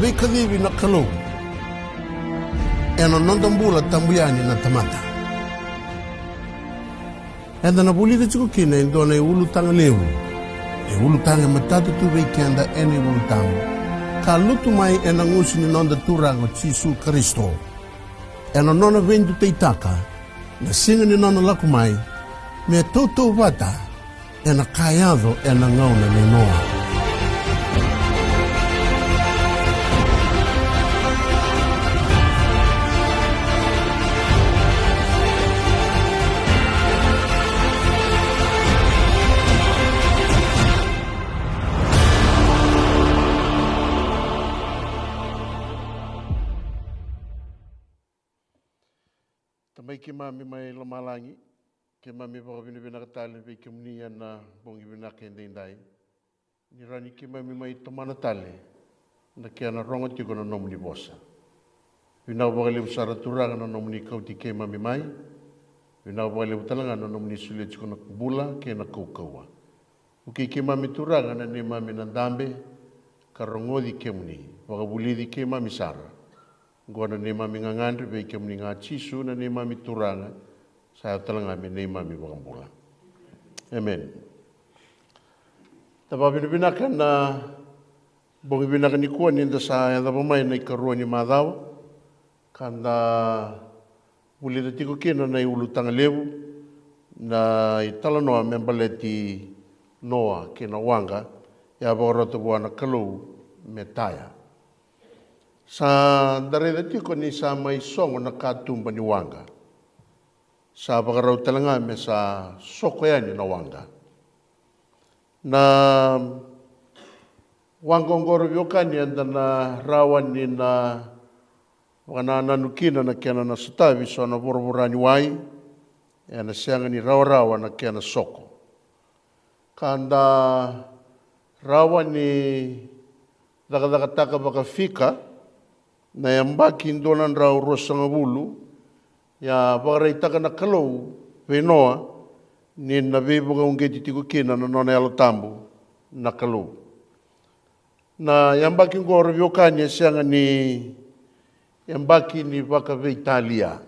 vikadivi na kalau. Ena nondambula tambuyani na tamata. Enda na bulida chukukina indona e ulu tanga lewu. E ulu tanga matatu tu weekenda ene ulu tanga. Ka lutu mai ena ngusi ni nonda turango Chisu Kristo. Ena nona vendu teitaka. Na singa ni nona laku mai. Me toto wata. Ena kayado ena ngauna ni noa. Tamai ke mami mai lamalangi, ke mami baka bina katali pe ke munia na bongi bina kendai. Ni rani ke mami mai tomana tale, na ke ana rongo tiko na nomuni bosa. Bina baka lebu sara turanga na nomuni kauti ke mami mai, bina baka lebu talanga na nomuni sulia tiko na kubula ke na kaukaua. Uke ke mami turanga na ne mami na dambe, ka rongodi ke muni, baka bulidi ke mami sara. Gona ne mami ngangandri pe ke muni ngā Chisu na ne mami turanga sa talanga me ne mami wakambula. Amen. Tapa bina ka na bongi bina ka ni kua ni nda sa ya tapa mai na i karua ni madhawa ka na bulida tiko kena na i ulu tanga lewu na i tala noa membaleti noa ke na wanga ya bawarata buana kalau me taya. Sa dareda tiko ni sa mai songo na katumba ni wanga. Sa bakarau talanga me sa soko yani na wanga. Na wanga ngoro yokani anda na rawan ni na wana nanukina na kena na sutavi so na boroborani wai. Ya na sianga ni rawa na kena soko. Kanda rawan ni daga baka fika na yambaki ndonan rau rosanga bulu ya bakareitaka na kalau venoa ni na bebuga ungeti tiko kina na nona yalo tambu na kalau na yambaki ngoro vyokanya sianga ni yambaki ni baka ve Italia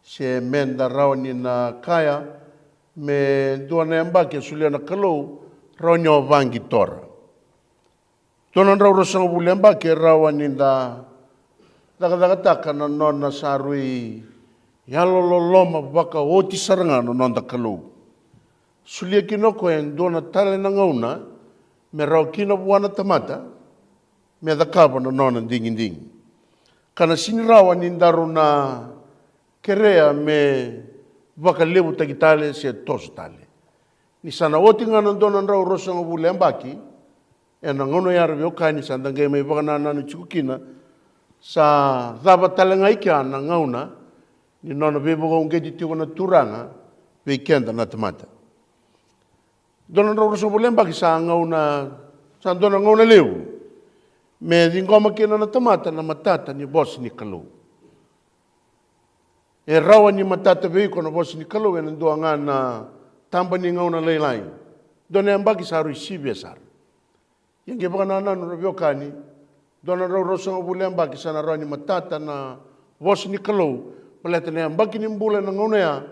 se menda rau ni na kaya me doana yambaki sulia na kalau rau nyo vangi tora donan rau rosanga bulu yambaki rau ni da daga na nona sarui yalololoma baka oti saranga no nonda kalau. Sulia kinoko en dona tale na ngauna me rau kina buana tamata me dakaba no nona ding. Kana sinirawa nindaru na kerea me baka lebu tagitale se tos tale. Ni sana oti ngana dona rau rosanga bule ambaki ena ngono yara vyokani sandange me baka nana chukukina sa dhaba talanga ikia na ngauna ni nona beboga ungeti tiko na turanga weekenda na tamata. Dona rosa bulemba ki sa ngauna sa dona ngauna leu me dingoma kena na tamata na matata ni boss ni kalau. E rawa ni matata veiko na boss ni kalau en doa ngana tamba ni ngauna leilai. Dona ambaki sa risibi sar. Yang baka nana no vyokani dona rosa bulemba ki sana rani matata na boss ni kalau. Paleta ne ambaki ni mbula na ngona ya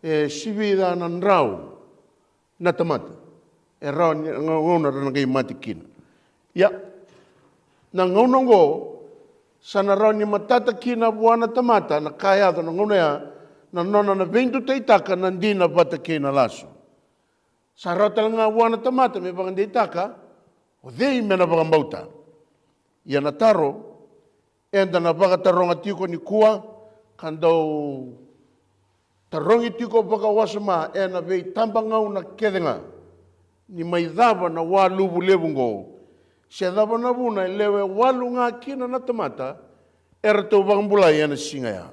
e sibida na nrau na tamata. E rau ni ngona na ngai matikin. Ya na ngona ngo sana rau ni matata kina buana tamata na kaya na ngona ya na nona na vendu teitaka na ndina bata kina laso. Sa rau talanga buana tamata me bang teitaka o dei mena bang bauta. Ya na taro enda na baga taronga tiko ni kua kandau tarongi tiko baka wasama ena vei tambangau na kedenga ni maidhava na walubu lebungo se dhava na vuna lewe walu nga kina na tamata erto bangambula yana singa ya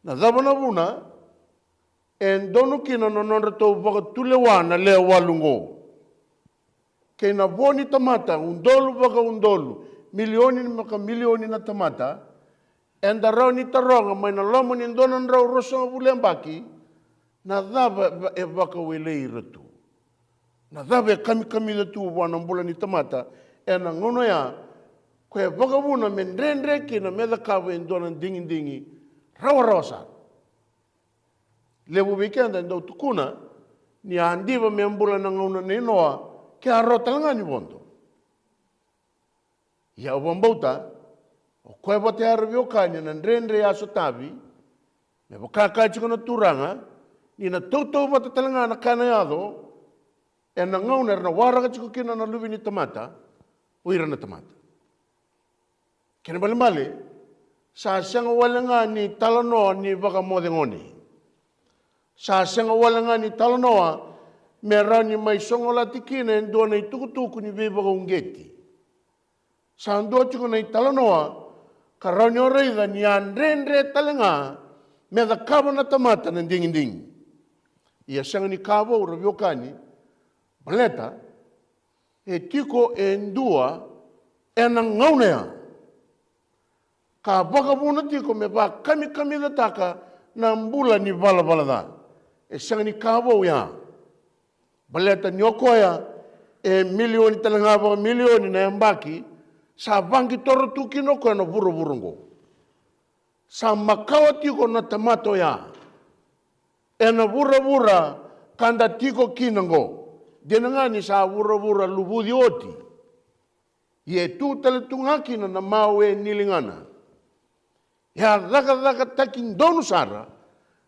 na dhava na vuna en donu kina no nonreto baka tulewana le walungo kei na boni tamata undolu baka undolu milioni maka milioni na tamata enda rau ni taronga mai na lomo ni donan rau rosonga bulembaki na dhava e baka welei ratu na dhava e kami da tu wana mbula ni tamata ena ngono ya Koe wakawuna men rendre kina meda kawa endona dingi rawa sa. Lewu weekend ndo tukuna ni andiva me ambula na ngauna nenoa ke arrotalanga ni bondo. Ia wambauta o koe wate arabio kanya na rendre aso tavi me wakaka chiko na turanga ni na tautou wate talanga na kanayado e na ngauna na waraga chiko kina na luvi ni tamata uira na tamata. Kena bale sa sanga walanga ni talanoa ni waka modengoni. Sa sanga walanga ni talanoa me rani mai songola tikina en doa nei tukutuku ni waka ungeti. Sa andoa chiko nei talanoa ka rani o reida ni anrendre talanga me da kaba na tamata na ding. Ia sanga ni kaba ura viokani baleta e tiko e ndua e na ngaunea. Ka wakabuna tiko me ba kami da taka na mbula ni vala da. E sanga ni kawau ya. Baleta nyokoya e milioni talangaba milioni na yambaki sa bangi toro tuki no koe na vuru. Sa makawa tiko na tamato ya. E na vura kanda tiko kinango. Denangani sa vura lubudi oti. Ie tu tale tungaki na mawe nilingana. Ya raka taki donu sara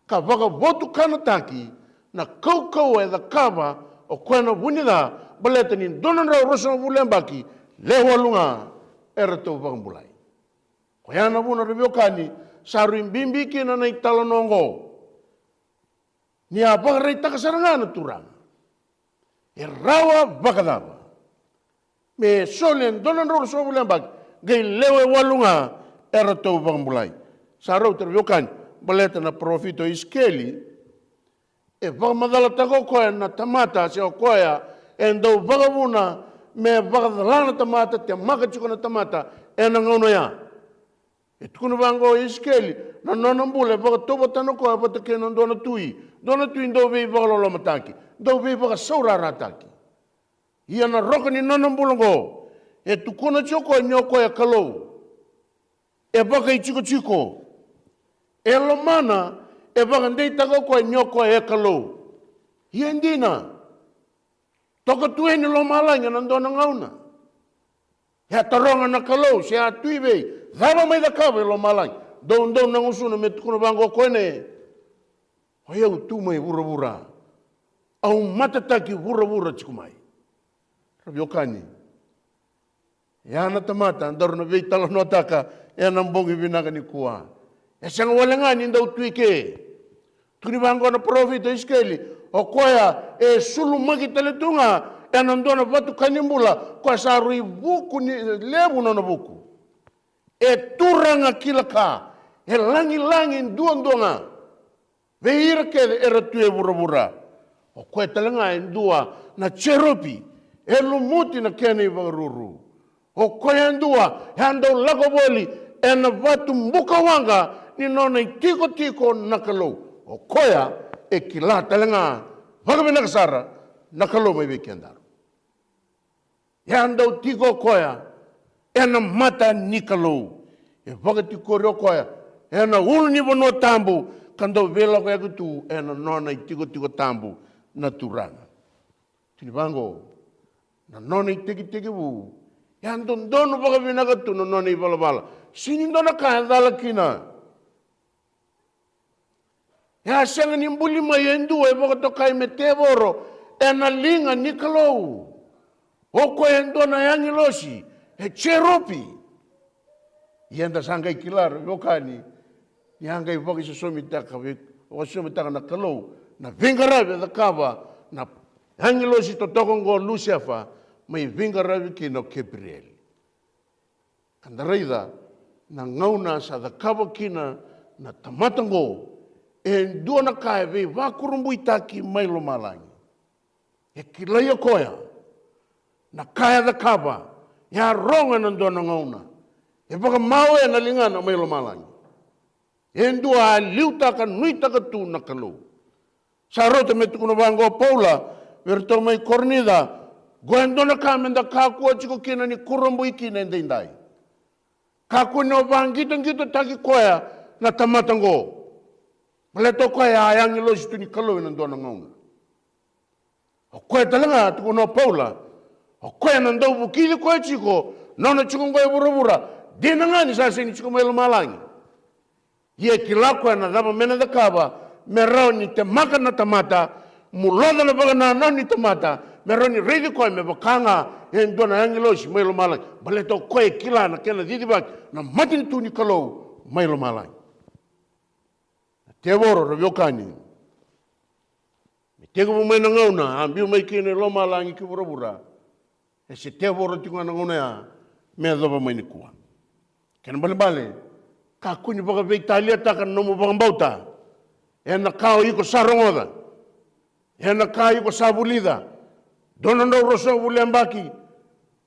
ka waka votu kana taki na kau e da kava o koe na wunida baleta ni donan rau rosa vulembaki lewa lunga era tau wakambulai. Koe ana wuna reviokani saru imbimbi kina na italanongo ni a wakarai takasarangana turanga e rawa wakadava me solen donan rau rosa vulembaki gai lewa walunga era tau wakambulai. Sa rau terviokani baleta na profito iskeli e wakamadala tako koe na tamata se o koea e ndau wakavuna me wakadalana tamata te maka chiko na tamata e na ngauno ya. E tukuna wango iskeli na nonambule wakatoba tano koe wata kena dona tui ndau vei wakalolo mataki ndau vei wakasaurara taki. Ia na roka ni nonambulongo e tukuna choko e nyoko e kalou e waka i chiko e lomana e waka ndei tako koe nyoko e kalou. Ia ndina toka tueni lo malanga na ndona ngauna. Ia taronga na kalou se a tui vei dhava mai da kawa e lo malanga. Dou na ngusuna me tukuna wango koene. Hoi au tu mai vura. Au matataki vura chikumai. Rabiokani. E ana tamata andaru na vei talo no taka e ana mbongi vinaka ni kua. E sanga walangani ndau tuike. Tuni wango na profita iskeli. O koea e sulu maki teletunga e ana ndona watu kanimbula kwa sarui buku ni lebu na buku. E turanga kilaka. E langi ndonga. Veira kede era tue vura. O koe talanga e ndua na cherupi. E lumuti na kene i wagaruru. O koe andua e andau lako boli e na watu mbuka wanga ni nona i tiko nakalou. O koea e kila talanga wakabe nakasara nakalou mai weki andaru. E andau tiko koea e na mata nikalou. E wakatiko reo koea e na ulu ni wano tambu kandau vela koea kutu e na nona i tiko tambu na turanga. Tini wango na nona i tiki wu e andon dono wakabe nakatu na nona i vala. Sini ndona kaya dhala kina. E asanga ni mbuli mai endu e wakatokai me te voro e na linga nikalou. Oko e ndona yangi losi e cheropi. Ienda sanga i kilaro yokani. Ianga i wakisa somitaka na kalou. Na vingarawe da kava na yangi losi totokongo Lucifer mai vingarawe kino Gabriel. Kandareida na ngauna sa da kava kina na tamatango e ndua na kae vei wakurumbu itaki mai lo malangi. E kilaya koea na kae da kava ya ronga na ndua na ngauna. E waka mawe na lingana mai lo malangi. E ndua liutaka nuitaka tu na kalou. Sa rota me tukuna wango Paula verto mai kornida goendona ka menda ka kuo chiko kina ni kurumbu iki na ndai. Kako no bangito taki koya na tamatango. Baleto koya ayang ilo situ ni kalau ina dona ngauna. O koya talanga tuku no Paula. O koya nandau bukili koya chiko. Nona chiko koya bura-bura. Dina ngani sa sini chiko mailo malangi. Ye kilako na dama mena da kaba. Merau ni te maka na tamata. Muloda na baga na ni tamata. Merau ni reidi koya me bakanga. En dona yang ilo si mailo malangi. Baleto koya kila na kena didibak. Na matin tu ni kalau mailo malangi. Te woro rabiokani. Me tega mo mai na ngauna, ambiu mai kene lo malangi ki bura-bura. E se te woro tinga na ngauna ya, me adoba mai ni kua. Kena bale-bale, ka kuni baka vei talia taka nomo baka mbauta. E na kao iko sarongoda. E na kao iko sabulida. Dona ndo roso buli ambaki.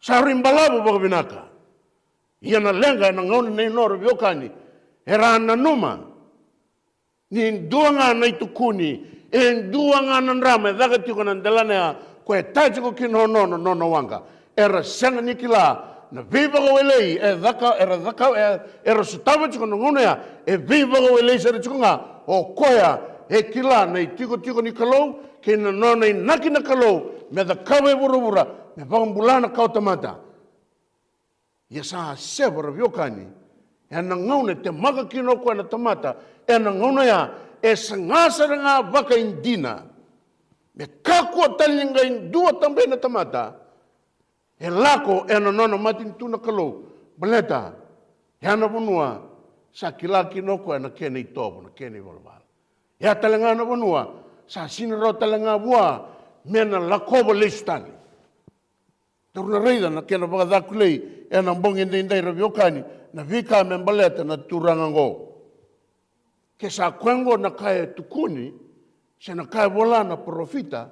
Sarimbalabu baka binaka. Ia na lenga na ngauna na ino rabiokani. Era na numa. Ni duanga na itukuni, duanga na ndrama, daga tiko na ndelana koe taji ko kino no wanga. Era sanga nikila, na viva ko welei, era sutama tiko na nguna ya, viva ko welei sara tiko nga, o koea, kila na tiko ni kalau, kina nona naki na kalau, me da kawe bura-bura, me pangambulana kau tamata. Ia sa sebara viokani, e na ngauna te maka kino koe na tamata, e na ngauna ya, e sangasa nga baka indina. Me kako talinga indua tambe na tamata, e lako e na nona matin tuna kalau, baleta, e ana bunua, sa kilaki no koe na kene itobo, na kene iwalabala. E a talinga na bunua, sa sinaro talinga bua, me na lakobo leistani. Taruna reida na kena baka dhakulei, e na mbongi ndai rabiokani, na vika me baleta na turangango. Ke sa kwengo na kaya tukuni, se na kaya bola na profita,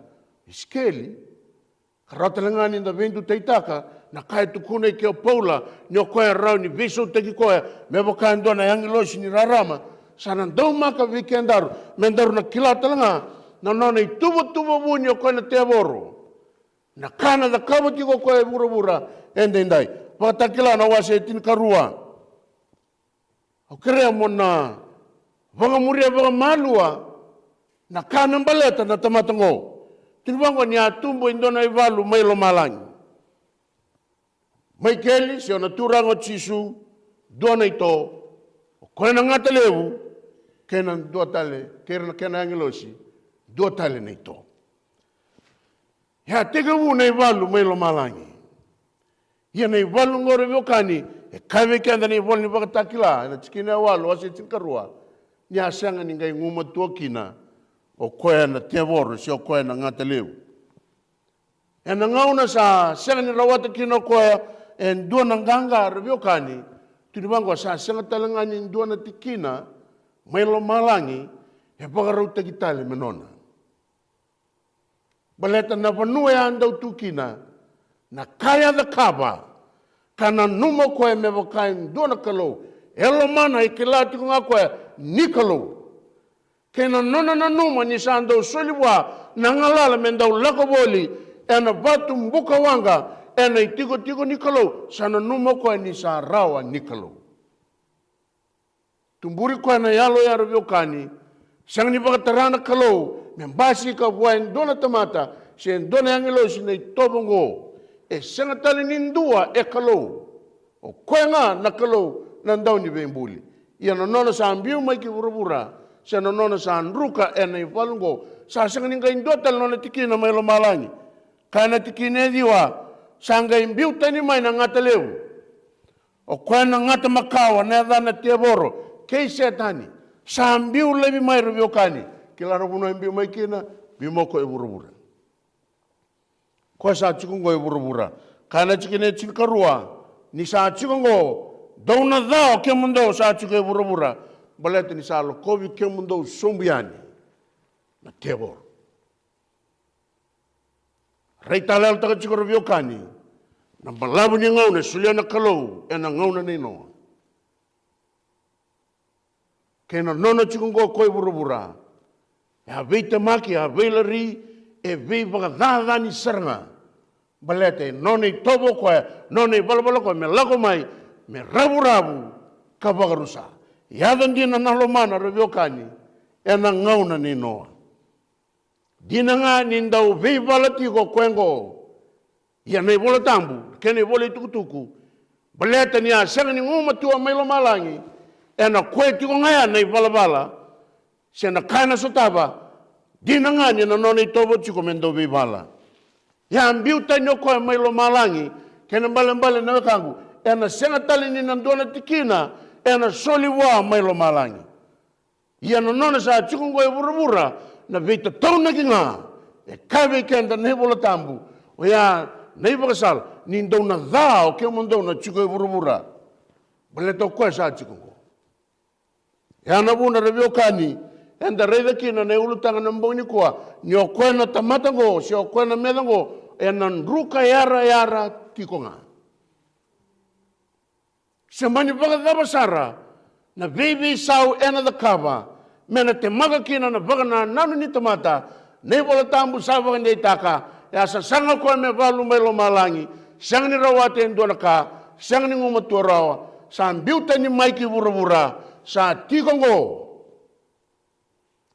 iskeli, karatalangani na vendu teitaka, na kaya tukuni ke o Paula, ni o koe rau ni viso teki koe, me boka ndo na yangi losi ni rarama, sa na ndau maka vikendaru, mendaru na kilatalanga, na nona i tubo buni o koe na te avoro. Na kana da kabati ko koe bura-bura, endai. Patakila na wase tin karua. O krea mo na vanga muria vanga malua na kana baleta na tamatango. Tinwango ni atumbo indona ivalu mailo malangi. Mai keli se ona turango chisu dona ito. O koe na ngata levu kena dua tale, kena angelosi dua tale na ito. Ya tega na ivalu mailo malangi. Ia nei walu ngore viokani, e kaiwe kenda nei walu ni wakatakila, na tikina walu, wasi tinkarua, ni asanga ni ngai nguma tuakina, o koe na tevoru, si o koe na ngata leu. E na ngauna sa, sanga ni rawata kina koe, e ndua na nganga viokani, tunibango sa, sanga talangani ndua na tikina, mailo malangi, e pakarau takitale menona. Baleta na vanua ya andau tukina, na kaya da kaba, kana numo koe me wakai ndona kalau, elo mana i ke lati ko nga koe ni kalau. Kena nona na numa ni sa andau soliwa, na ngalala me ndau lako boli, e na batu mbuka wanga, e na i tiko ni kalau, sa na numo koe ni sa rawa ni kalau. Tumburi koe na yalo ya raviokani, sang ni bakatarana kalau, me mbasi ka buai ndona tamata, se ndona yangilo si na i tobongo, e sanga tali nindua e kalau. O koe nga na kalau na ndau ni bembuli. Ia na nona sa ambiu mai ki bura-bura. Sa na nona sa anruka e na iwalungo. Sa sanga ninga indua tali nona tikina mai lo malangi. Kaya na tikine diwa. Sanga imbiu tani mai na ngata leu. O koe na ngata makawa na edha na tiaboro. Kei setani. Sa ambiu lebi mai raviokani. Kila rabuno imbiu mai kina. Bimoko e bura-bura. Koe sa chikungo e bura-bura. Kana chikine chinkarua. Ni sa chikungo. Dauna dhao ke mundo sa chikungo e bura-bura. Balete ni sa lokovi ke mundo sombiani. Na tebor. Reitale al taka chikoro viokani. Na balabu ni ngaune sulia na kalau. E na ngaune ni noa. Kena nona chikungo koe bura-bura. E havei te maki, havei lari. E vei wakadhadha ni saranga. Balete, noni tobo koe, noni balabala koe, me lako mai, me rabu-rabu ka wakarusa. Iadan dina nalomana rabiokani e na ngauna ni noa. Dina nga nindau vei balati ko kwengo. Ia nei bola tambu, kene bola tukutuku. Baleta ni a sanga ni nguma tua mailo malangi. E na koe tiko ngaya nei bala-bala. Se na kaina sotaba. Dina nga ni na nona itobo tiko mendo vei bala. Ia ambiu tanyo koe mailo malangi. Kene bala-bala na kangu. E na senga tali ni nandona tikina. E na soli wa mailo malangi. Ia na nona sa tiko ngoe vura-vura. Na veita tau na ki ngā. E kawe kenda nei bola tambu. O ia nei wakasal. Nindau na dhao ke mondau na tiko e vura-vura. Bale tau koe sa tiko ngo. E ana vuna rabiokani. Enda reida kina nei ulutanga na mboni kua. Ni o koe na tamata ngo. Si o koe na meda ngo. E na nruka yara tiko ngā. Se mani wakadaba sara. Na vei sau ena da kava. Mena te maga kina na waga na nanu ni tamata. Nei bola tambu sa waga nei taka. E asa sanga koe me walu mailo malangi. Sanga ni rawa te endona ka. Sanga ni ngumatua rawa. Sa ambiuta ni maiki vura-vura. Sa tiko ngo.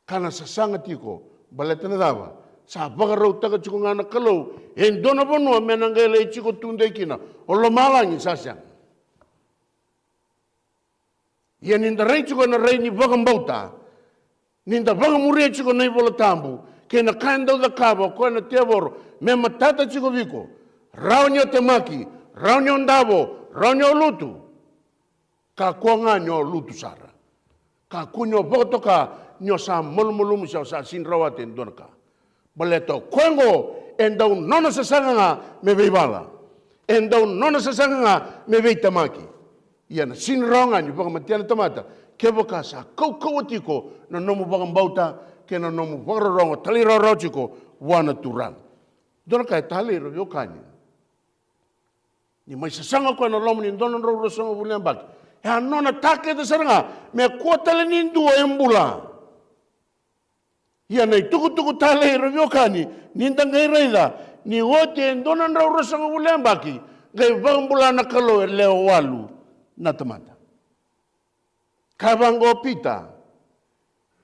Kana sa sanga tiko. Baletana dawa. Sa waga rau taka tiko ngana kalau. Endona bonua mena ngele tiko tunde kina. Olo malangi sa sanga. Ia ninda rei tiko na rei ni waga mbauta. Ninda waga muria tiko nei bola tambu. Kena kaindau da kaba, koe na te voro. Me matata tiko viko. Rau nyo te maki. Rau nyo ndavo. Rau nyo lutu. Ka kua ngā nyo lutu sara. Ka ku nyo botoka. Nyo sa molumulumu siya sa sinrawa te ndona ka. Baleto koengo. Endau nona sasanga nga me veibala. Endau nona sasanga nga me vei tamaki. Ia na sinrawa nga nyo baka matiana tamata. Kewa ka sa kau atiko na nomu baka mbauta. Kena nomu wakarorongo, tali rau tiko, wana turang. Dona kai tali rau kani. Ni mai sasanga koe na lomu ni dona rau rosonga wulian baki. E anona take te saranga, me kua tali nindu o embula. Ia nei tuku tali rau kani, ninda ngai reida, ni wote en dona rau rosonga wulian baki, gai wambula na kalo e leo walu na tamata. Kawango pita.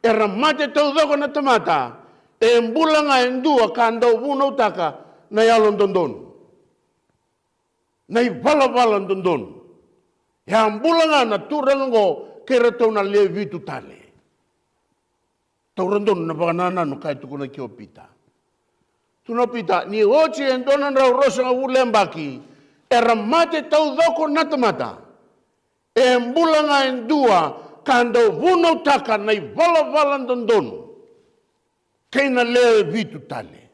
Era mate tau doko na tamata. E mbulanga endua kandau vuna utaka na yalon dondon. Na ivala dondon. Ya mbulanga na turango kera tau na le vitu tale. Tau rondon na baganana no kai tukuna kio pita. Tuna pita ni ochi endona na rosa ulembaki. Era mate tau doko na tamata. E mbulanga endua kando vuno taka na vala dondon. Kena leo vitu tale.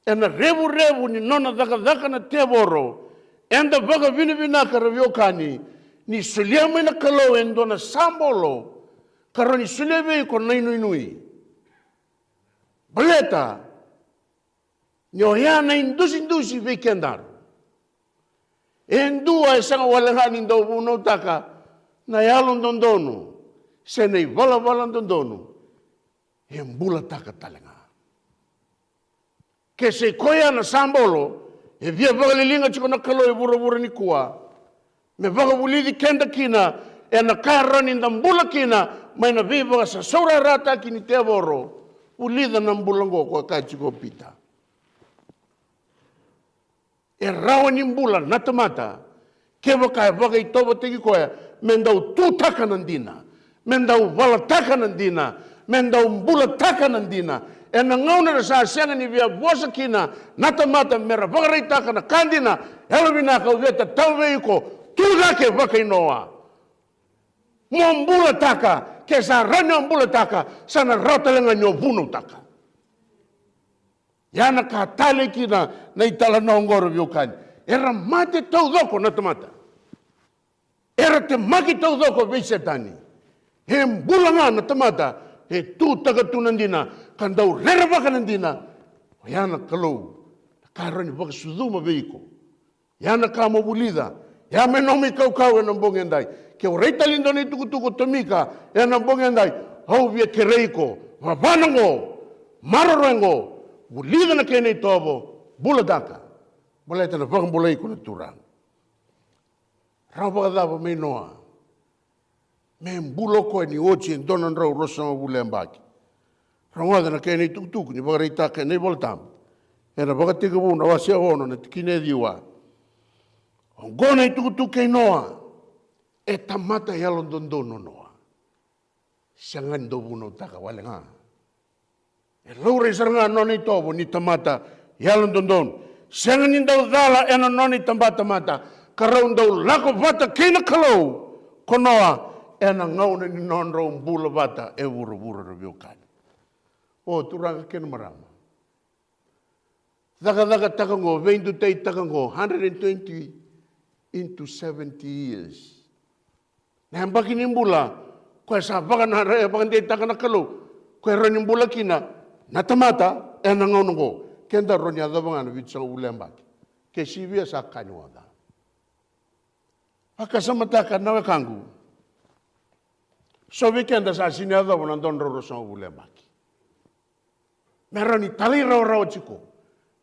Ena revu ni nona daka na te voro. Enda vaga vinaka raviokani. Ni suliame na kalau endona sambolo. Karo ni suliame ko nai. Baleta. Nyoya na indusi vekendar. Endua esanga walangani ndo vuno taka. Na yalon dondono, se nei vala dondono, e mbula taka talenga. Ke se koia na sambolo, e via vagalilinga chiko na kalo e vura ni kua, me vagabulidi kenda kina, e na karani na mbula kina, mai na viva sa saura rata kini te voro, ulida na mbula ngo kwa kai chiko pita. E rawa ni mbula na tamata, kewa kai vaga itoba teki koia, mendau tu taka nandina, mendau wala taka nandina, mendau mbula taka nandina. E na ngauna na sa sianga ni via vosa kina, nata mata mera wakarai taka na kandina, helo vinaka uveta tau veiko, tu dake waka inoa. Mua mbula taka, ke sa ranya mbula taka, sana rautalenga nyo vunu taka. Yana ka tale kina, na itala na ongoro viukani. Era mate tau doko nata mata. Era te maki tau doko veisetani. He mbulanga na tamata. He tu taka tunandina. Kandau rera waka nandina. Yana kalau. Karani waka suduma veiko. Yana kamo bulida. Ya menomi kau e nambongendai. Ke o reita lindoni tuku tomika. E nambongendai. Hau via kereiko. Wabanango. Mararengo. Bulida na kene tobo. Buladaka. Buleta na waka mbulaiko na turang. Rapa dava me noa. Me mbulo koe ni ochi en donan rau rosa ma bule ambaki. Rangada na kei nei tukutuku ni wakareita kei nei voltam. E na wakatika wuna wasia hono na tikine diwa. O gona i tukutuku kei noa. E tamata i alon dondono noa. Siangan do wuna utaka wale ngā. E laure saranga noni tobo ni tamata i alon dondono. Siangan ni dau dhala e na noni tamata mata. Karau dau lako vata kina kalau. Konoa. E na ngauna ni non rau mbula vata e wura rabiokani. O turanga kena marama. Daga takango, vendu tei takango, 120 into 70 years. Na hambaki ni mbula, koe sa wakana rea wakan tei takana kalau, koe rani mbula kina, na tamata, e na ngauna ko, kenda roni adawangana vitsa ule hambaki. Ke sivia sa kanyuada. Akasamataka nawe kangu. So weekend sa sini adawana don rorosa ule hambaki. Merani tali rau chiko.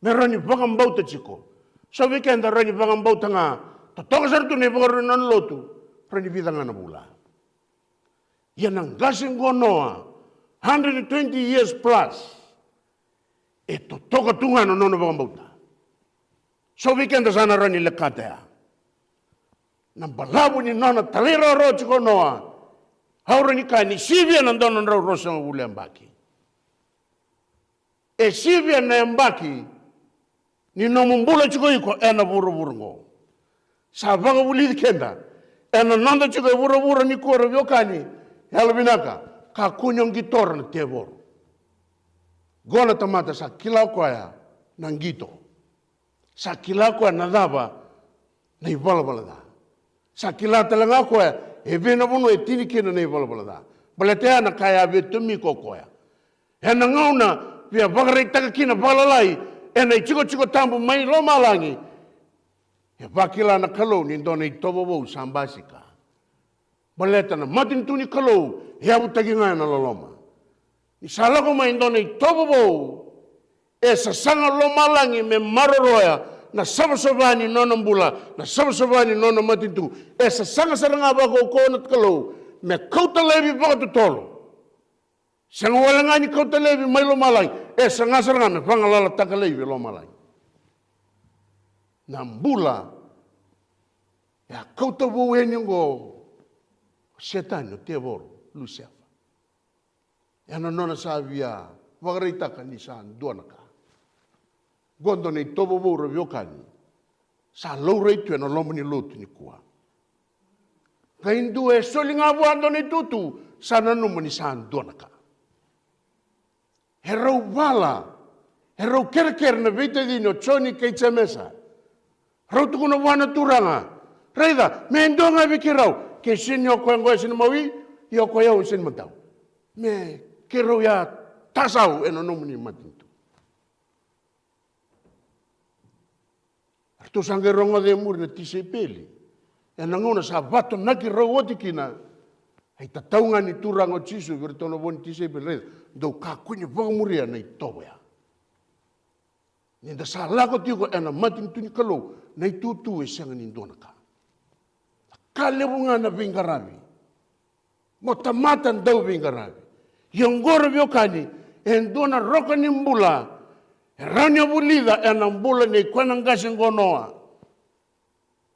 Merani bagam bauta chiko. So weekend rani bagam bauta nga. Totoka sartu ne bagaru nan lotu. Rani bidanga na bula. Yanang gasing gonoa. 120 years plus. E totoka tunga no nono bagam bauta. So weekend sana rani lekatea. Nambalabu ni nona tali rau chiko noa. Haurani ka ni sivia nandono rau rosa ule ambaki. E sivia na mbaki ni nomumbula chiko iko ena buru sa vaga buli kenda ena nanda chiko buru ni kora vyokani helbinaka ka kunyong gitor na tebor gona tamata sa kila kwaya nangito sa kila kwaya nadaba na ibalabala da sa kila talanga kwaya e vena bunu e tini kena na ibalabala da baletea na kaya vetumi ko kwaya ena ngauna via wakarai taka kina walalai, e nei chiko tambu mai lo malangi. E wakila na kalau ni ndone i tobobo sambasika. Baleta na matin tuni kalau, e abu tagi ngai na loloma. Ni salako mai ndone i tobobo, e sasanga lo malangi me maroroya, na sabasabani nona mbula, na sabasabani nona matin tu, e sasanga saranga wako kona kalau, me kauta levi wakatu tolo. Sanga wala ngani kau televi mai lo malai. E sanga saranga me pangalala taka levi lo malai. Nambula. Ya kau tabu wenyongo. Setan no tevoro. Lucifer. Ya no nona savia. Wakareitaka ni saan duanaka. Gondo ni tobo bura vyokani. Sa low rate na lomani lotu ni kuwa. Kaindu e solinga buando ni tutu. Sana numani saan duanaka. Herau wala, herau kera na vita dino choni keitsa mesa. Rau tukuna wana turanga. Reida, me ndonga vikirau. Ke sin yo koe ngoe sin maui, yo koe au sin matau. Me kirau ya tasau eno nomuni matintu. Artu sange ronga de muri na tise peli. E nangona sa vato naki rau otikina. Hei tataunga ni turanga o chisu virtono boni tise peli. Do kakunya banguria na itoya. Ninda sa lako tiko ena matin tuni kalau na itutu e sianga nindonaka. Kalebunga na vingaravi. Motamatan daw vingaravi. Yung goro vyokani endona roka ni mbula. Ranya bulida ena mbula ni kwanang gasing gonoa.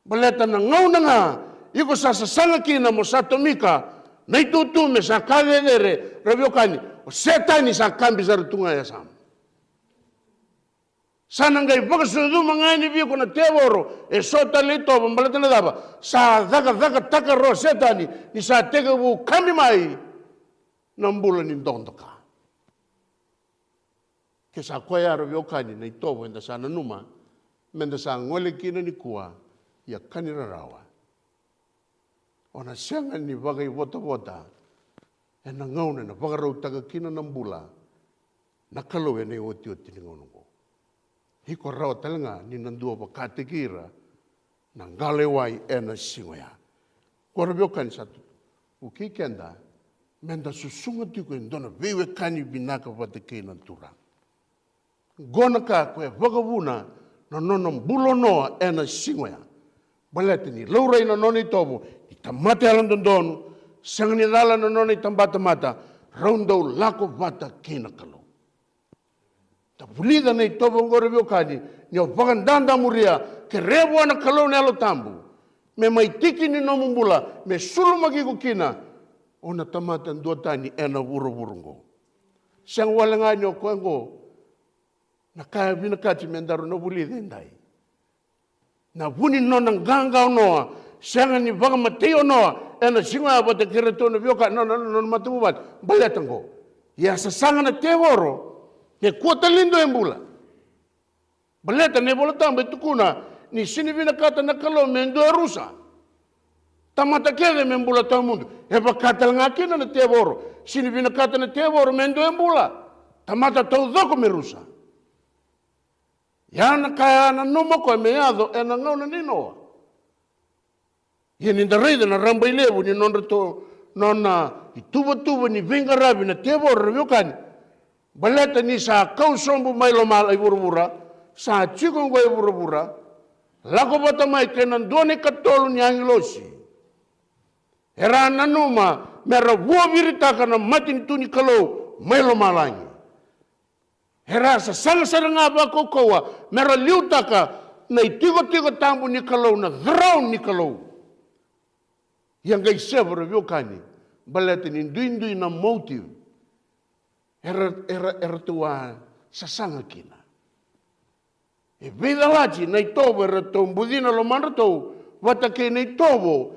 Baleta na ngau na nga. Iko sa sasanga kina mo sa tomika. Na itutu me sa kalelere ravyokani. Setani sa kambi sa rutunga ya sam. Sana ngai bakasudu mangani bi ko na tevoro e sota lito balata na daba sa daga taka ro setani ni sa tega bu kambi mai nambula ni dondoka. Ke sa koya ro yokani na itobo enda sana numa menda sa ngole kina ni kuwa ya kanira rawa. Ona sianga ni bagai wota e na ngauna na whakarau taka kina ng bula na kalau e nei oti ni ngonongo. Hiko rawa talanga ni nandua pa katekira na ngalewai e na singoya. Kora biokan satu. Uki kenda menda susunga tiko en dona vewe kani binaka wateke na turang. Gona ka koe wakawuna na nonong bulo noa e na singoya. Balete ni laurai na noni tobo, i tamate alandondonu, sangani lala na noni tambata mata, raundau lako vata kina kalau. Ta pulida nei tobo ngore biokani, ni o pagandanda muria, ke revo ana kalau ne alo tambu. Me maitiki ni nomumbula, me sulu magigo kina, ona tamata nduatani ena vuru-vurungo. Siang walanga nyo kwengo, na kaya binakati mendaru no pulida endai. Na vuni nona ganga noa, sianga ni vaga mateo noa, ena singa abate keretona bioka, no matubat, baletango. Ya sasanga na tevoro, ke kuota lindo embula. Baleta ne bola tamba tukuna, ni sini vina kata na kalau mendo rusa. Tamata kele membula tau mundu. Eba kata ngakina na tevoro, sini vina kata na tevoro mendo embula. Tamata tau doko merusa. Yana kaya na nomo ko meado ena ngau na ninoa. Yeni ndarida na ramba ilevu ni nonra to nona ituba ni venga rabi na tevor revokani. Baleta ni sa kau sombu mailo mala ibura sa chikongo ibura. Lago bata mai kenan doni katolu ni angilosi. Era nanuma mera vua virita kana matin tuni kalau mailo malangi. Herasa sanga bako kowa mera liutaka na itigo tambu ni kalau na drown ni kalau. Yang gai sebra biokani balete ni duindui na motive. Era tua sasanga kina. E veda laji na itobo era tombudina lo manratou wata ke na itobo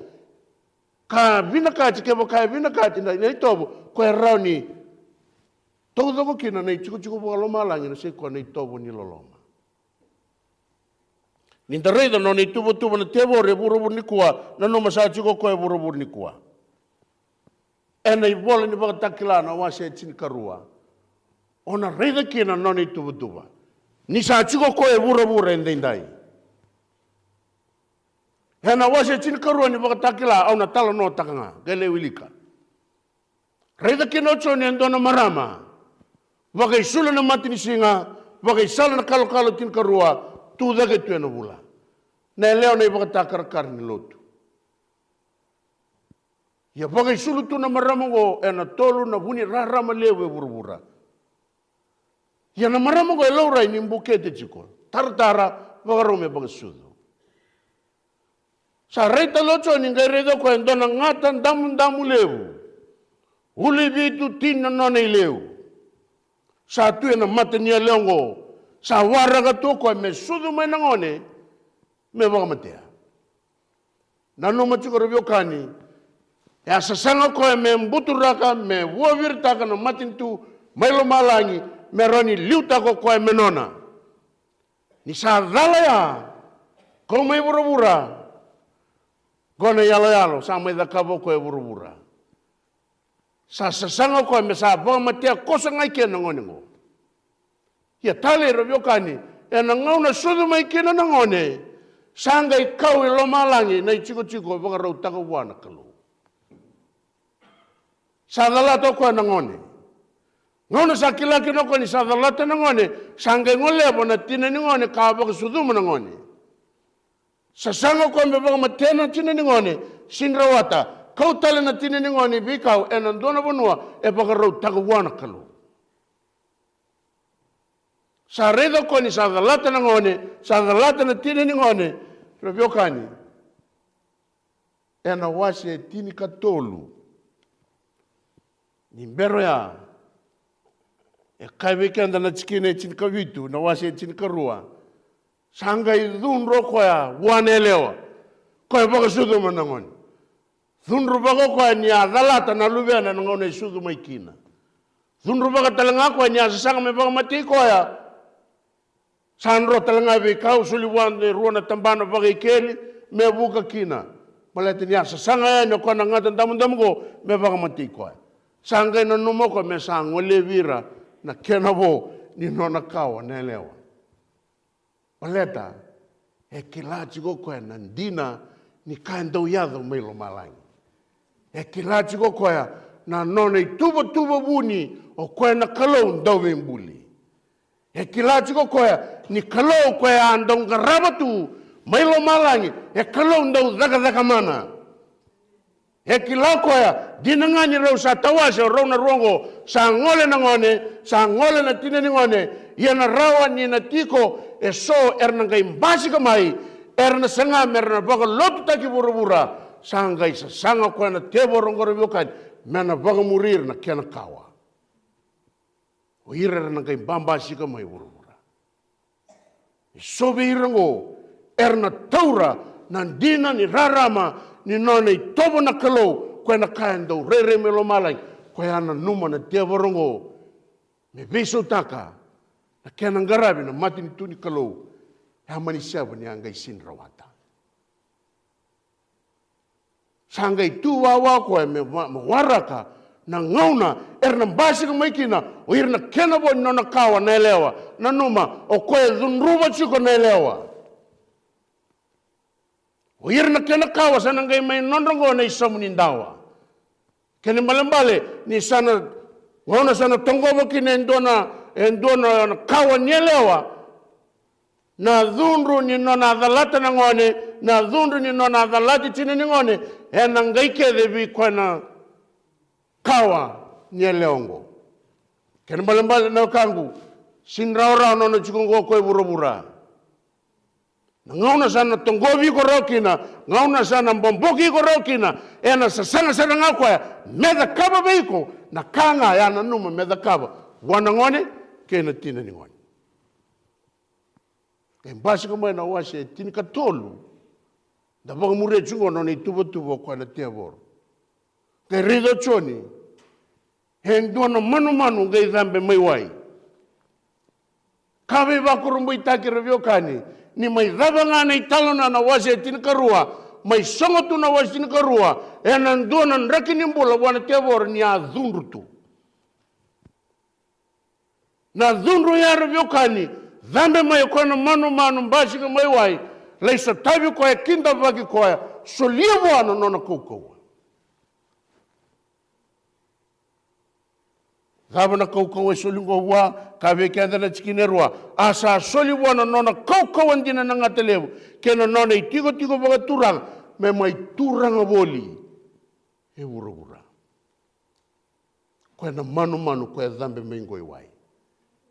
ka vinakati kebo ka vinakati na itobo ko era ni todo ko kina nei chiku bolo malangi na se ko nei tobo ni loloma. Ni ndareda no nei tubo na tebo re buru ni kuwa na no masa chiku ko e buru ni kuwa. E nei bola ni baka takila na wa se chin karua. Ona reda kina no nei tubo. Ni sa chiku ko e buru endai. E na wa se chin karua ni baka takila au na tala no takanga gele wilika. Reda kina cho ni ndona marama. Wakai sula na mati ni singa, wakai sala na kalo tin karua, tu daga tu ena bula. Na leo na ibaka takar ni lotu. Ya wakai sula tu na maramongo, ena tolu na buni rarama lewe burubura. Ya na maramongo e laura ni mbukete chiko. Tara, wakarome baka sudu. Sa reita locho ni ngai redo ko endona ngatan damu lewu. Uli bitu tin na nona lewu. Sa tu ena mata nia leongo, sa waraga toko me sudu mai nangone, me waka matea. Nano machiko rebiokani, ya sasanga koe me mbuturaka, me wavirtaka na matintu, mailo malangi, me roni liutako koe menona. Ni sa dhalaya, ko mai burubura, gona yalo, sa mai dakabo koe burubura. Sa sasanga ko me sa ba matea kosa ngai ke ngone ngo. Ya tale rebiokani e na ngau na sudu mai ke na ngone. Sanga I kau lo malangi nei chiko ba rau taka wana kalu. Sa dala to ko na ngone. Ngone sa kilaki no ko ni sa dala ta na ngone. Sanga ngole bona tina ni ngone ka ba sudu mo na ngone. Sasanga ko me ba matea na tina ni ngone sinrawata. Kau tala na tine ni ngoni bikau e nandona bonua e bakarau tagawana kalu. Sa reda ko ni sa galata na ngone, sa galata na tine ni ngone, rebiokani. E na wase tini katolu. Ni mbero ya. E kai wikenda na chikine chini kawitu, na wase chini karua. Sanga I dhunro ko ya wane lewa. Ko e bakasudu mana ngoni. Thunru bago ko ni adalata na lubena ngone sudu mai kina. Thunru bago talanga ko ni asanga me bago mati ko ya. Sanro talanga be kau suliwan de ruana tambana bago ikeli me buka kina. Malati ni asanga ya no ko na ngata ndam go me bago mati ko. Sanga no numo ko me sango levira na kenabo ni nona kawa na lewa. Maleta e kilachi go ko na ndina ni kando yado melo malangi. E kilachi ko koea na nona I tuba buni o koea na kalau ndawe mbuli. E kilachi ko koea ni kalau koea andong garabatu mai lo malangi e kalau ndau zaka mana e kilako ya dinangani rau sa tawase rau na rongo sa ngole na ngone sa ngole na tinani ngone yana rawa ni na tiko e so ernangai mbasi kamai erna sanga merna baga lotu taki bura-bura sangai sa sanga ko na tebo rongoro bukan mena baga murir na kena kawa o ira ernangai mbasi kamai bura-bura so birango erna taura nan dina ni rarama ni nonei tobo na kalau koe na kaendau rere melo malai koe ana numa na te warongo me beso taka na kena ngarabi na mati ni tuni kalau ya mani siapa ni anggai sin rawata sangai tu wawa koe me waraka na ngauna erna basi ka maikina o irna kena bo nona kawa na elewa na numa o koe dhunruba chiko na elewa o irna kena kawa sana ngai mai nonrongo na isamu nindawa. Kene malembale ni sana ngona sana tongobo kine endona kawa nyelewa na dhunru ni nona adhalata na ngone na dhunru ni nona adhalati chini ni ngone ena ngai kede bi kwa kawa nyeleongo. Kene malembale na kangu sinraura nono chikungo koe bura-bura. Ngauna sana tonggobi ko rokina, ngauna sana mbomboki ko rokina, ena sasanga sana ngakwa meda kaba beiko na kanga ya na numa meda kaba wana ngone kena tina ni ngone. Kaya basi ko na wase tini katolu, da baka mure chungo no ni tubo kwa na tiabor. Kaya rido choni, hengdua na manu ngai dhambe maiwai. Kabe bakurumbu itaki revyo kani, ni mai dhabanga na italona na wase tinikarua, mai songotu na wase tinikarua, ena ndona nraki nimbula wana tevor ni a dhunrutu. Na dhunru ya revyokani, dhambe mai kwana manu mbashika mai wai, leisa tabi kwa ya kinda vaki kwa ya, solia wana nona koukou. Dhaba na koukou e solingo wa, kawe kenda na chikinerua, asa soli wana nona koukou andina na ngatelevu, kena nona itigo baka turang, me mai turang woli, e ura. Kwa na manu kwa dhambe mengo iwai.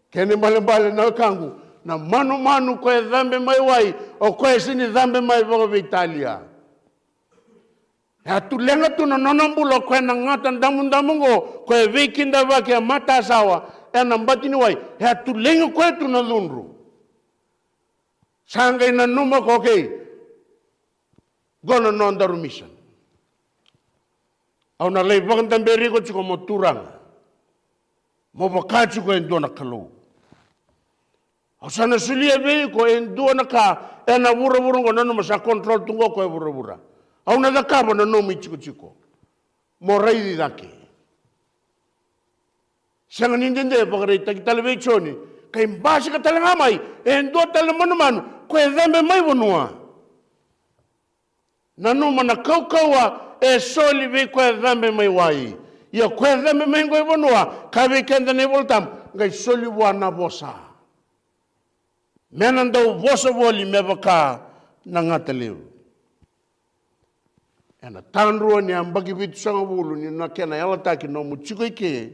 Kene mbale na kangu, na manu kwa dhambe maiwai, o kwa sini dhambe maiwai Italia. Ya tulenga tu na nonambulo kwa na ngata ndamungo kwa vikinda wake ya mata sawa ena mbatini wai ya tulenga kwa tu na dhunru sanga ina numa kwa okay gona nondaru mission au na lei vakantamberi ko chiko moturanga mo bakachi ko endona kalau au sana sulia vei ko endona ka ena vura ngona numa sa control tungo ko vura au na dakaba na nomi chiko mo raidi dake sanga nindende bagare takitale choni kai mbasi ka talanga mai endo tale manu ko dhambe mai bonua na numa na kaukawa e soli ve ko dhambe mai wai ya ko dhambe mai ko bonua ka ve kenda ne voltam ngai soli wana bosa menando bosa voli mebaka na ngatalew. Ena tanrua ni ambagi vitu sanga bulu ni na kena yalataki no muchiko ike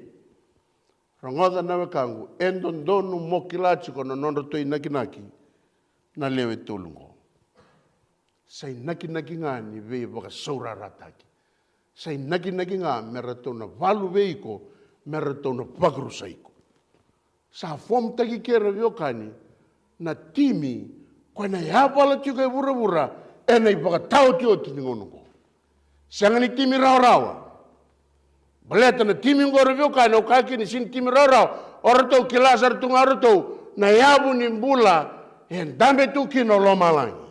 rangoda nawe kangu endon donu mokilachi kono nondo toi naki na lewe tolungo sai naki ngani vei baka saura rataki sai naki nga meratona valu veiko meratona pagru saiko sa fom taki kera vyokani na timi kwana yapala chiko e bura ena ibaka tau tio tiningonungo sanga ni timi rawa. Baleta na timi ngoro vyoka na ukaki ni sin timi rawa. Orato kilasar tunga orato na yabu ni mbula en dambe tu kino loma langi.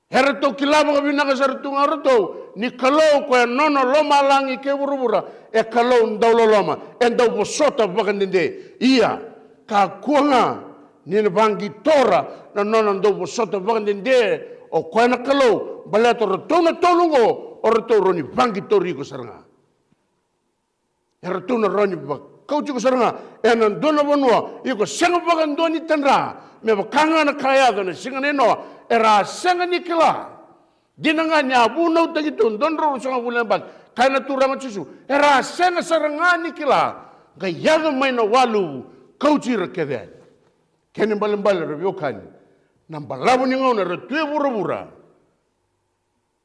Herato kilaba kabinaka sar tunga orato ni kalau ko nono loma langi ke burubura e kalau ndaulo loma en dau bosota bakandinde iya ka kuanga ni bangi tora na nono ndau bosota bakandinde o koena kalau balato rotona tolungo o roto roni bangi tori ko saranga rotona roni ba kauchi ko saranga enan dona bonua iko senga bagan doni tanra me bakanga na kaya dona singane no era senga ni kila. Dinanganya bunau tagi tun don ro sanga bulan bak. Kana turang cisu era senga sarangani kila. Gayaga mai na walu kaucir kede. Kene balembal rebiokan. Nambalabu ni ngona retue bura-bura.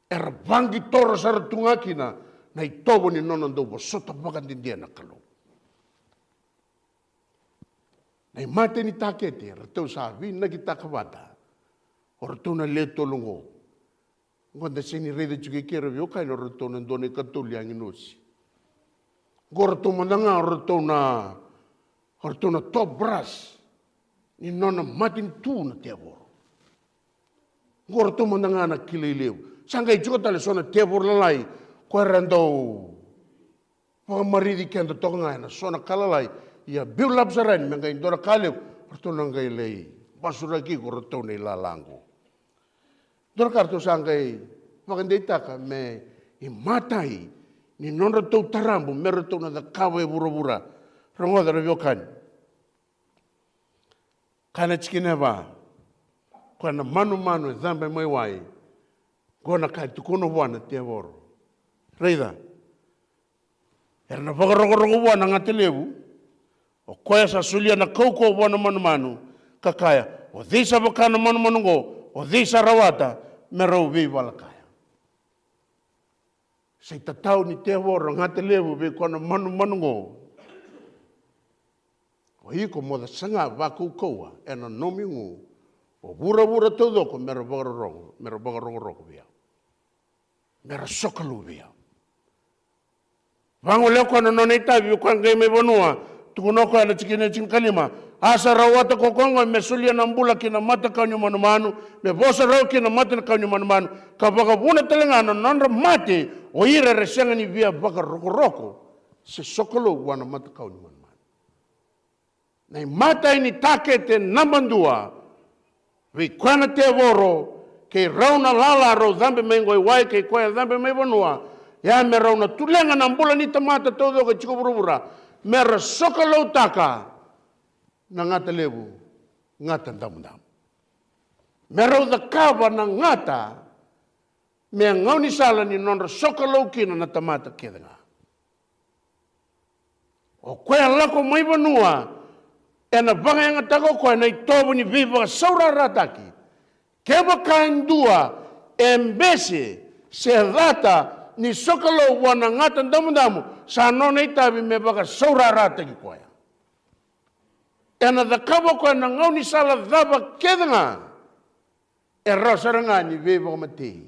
Er bangi toro sartungakina na itobo ni nonon do sota bagan dindia na kalau. Na mate ni takete reteu sabi na kita kabata. Orto na leto lungo. Ngonda sini rede juga kira yo kai orto na done katul yang inosi. Gorto mananga orto na top brass. Ni nona matin tu na tebor. Gorto mananga na kilileu. Sangkai juga tali sona tebor lalai. Kau rando. Pamaridi kenda tonga na sona kalalai. Ia biulap saran mengai dora kaleu. Orto nangai lei. Basuraki gorto na ilalango. Dora kartu sangkai. Magandai taka me imatai. Ni nona tau tarambu. Mero tau na da kawe bura-bura. Rongoda reviokan. Kana cikine ba. Kana manu-manu zambe mai wai. Gona kai tukono wana te voro. Reida. Erna pagarogo wana ngatelebu. O koya sa sulia na kauko wana manu-manu. Kakaya. O disa bakana manu-manu go. O disa rawata. Merau viva kaya. Say tatau ni te voro ngatelebu be kona manu-manu go. O hiko moda sanga vaku koua. Ena nomingu. O bura-bura todo ko mera bagarogo bia. Mera sokalu bia. Vango leo kwa nona itabi kwa ngai me bonua. Tukunoko ana cikine cinkalima. Asa rawata kokongo me sulia nambula kina mata kanyu manu-manu. Me bosa raw kina mata kanyu manu-manu. Kabaga buna telengana nandra mate. O ira resenga ni via baka roko-roko. Se sokalu wana mata kanyu manu-manu. Nai mata ini takete nambandua. Vi kwana te voro. Kei rauna lala ro zambe mengo wai kei koe zambe me bonua. Ya me rauna tulenga nambula ni tamata todo ke chiko buru-bura. Mera soka lau taka. Na ngata lebu. Ngata ndam-ndam. Mera uda kaba na ngata. Mea ngau ni sala ni nonra soka lau kina na tamata kedenga. O koe lako mai bonua. Ena banga yang tako koe na itobo ni viva saura rataki. Keba kain dua embese se rata ni sokalo wana ngata damu-damu sa nona itabi me baka saura rataki koe. Ena da kaba koe na ngau ni sala dhaba kedenga. E rasaranga ni viva mati.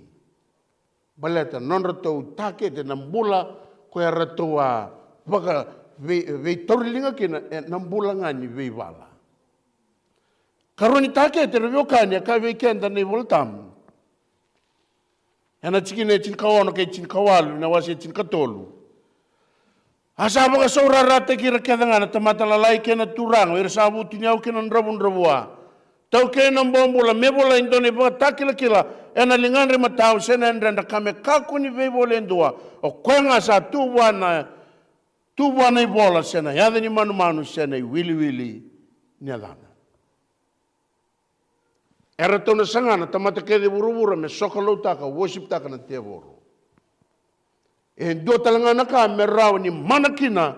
Baleta non ratou take te nambula koe ratua baka vei torilinga kina nambula ngani vei vala. Karoni take te reviokani ka vei kenda nei voltam. Ena cikine cinkawono ke cinkawalu na wasi cinkatolu. Asa baka saura rata kira kedanga na tamata lalai kena turang ira sabu tinyau kena nrabun-rabua. Tau kena mbombola mebola indone baka takila-kila ena lingandre matau sena ndrenda kame kaku ni vei volendua. O kwenga sa tuwana i bola sena, yada ni manu-manu sena i wili-wili ni alana. Era tona sangana tamata kede buru-buru me soka lau taka, worship taka na te voro. E do talangana ka me rao ni manakina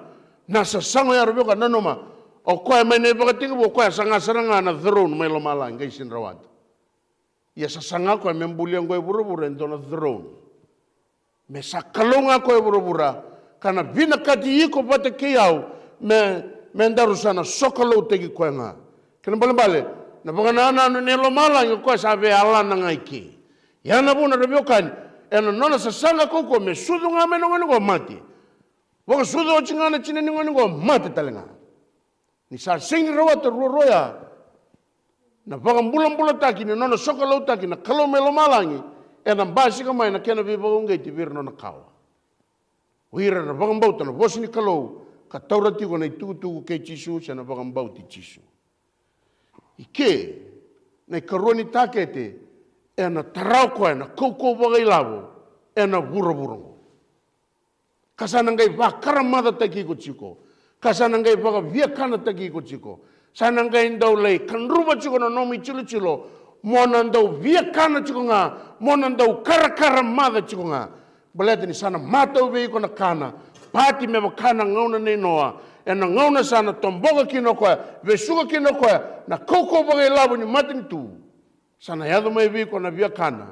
nasa sanga ya rubioka nanoma. O koe mai nei baka tingabo, koe sanga-saranga na throne mai lomala ngai sin rawata. Ia sa sanga koe me mbulia ngoe buru-buru en tona throne. Me sakalonga koe buru-bura. Kana vina kati iko pate kiau me ndaru sana sokalo tegi koenga. Kena bale na bangana anu nelo malang ko sabe ala na ngaiki. Ya na bona rebiokan ena nona sasanga koko me sudu ngame ngo mati. Boka sudu chingana chine ngo mati talenga. Ni sa sing rawata roya. Na bangam bulan-bulan taki ni nona sokalo taki na kalau melo malangi ena basi kamai na kena viva ungai ti vir nona kawa. Wira na bagambau na bosi ni kalau ka taurati ko na itutu ke chisu sa na bagambau ti chisu. Ike na karoni takete e na tarau ko na koko bagai lavo e na bura-bura. Kasanangai vakaramada taki ko chiko. Kasanangai vaga viakana taki ko chiko. Sanangai ndaulei kanruba chiko na nomi chilo-chilo monandau via kana chikunga, monandau karakara mada chikunga. Balete ni sana matau vei kona kana, pati me kana ngauna nei noa, e na ngauna sana tomboga kino koa, vesuga kino koa, na koko bagai labu ni matin tu. Sana yado mai vei kona via kana,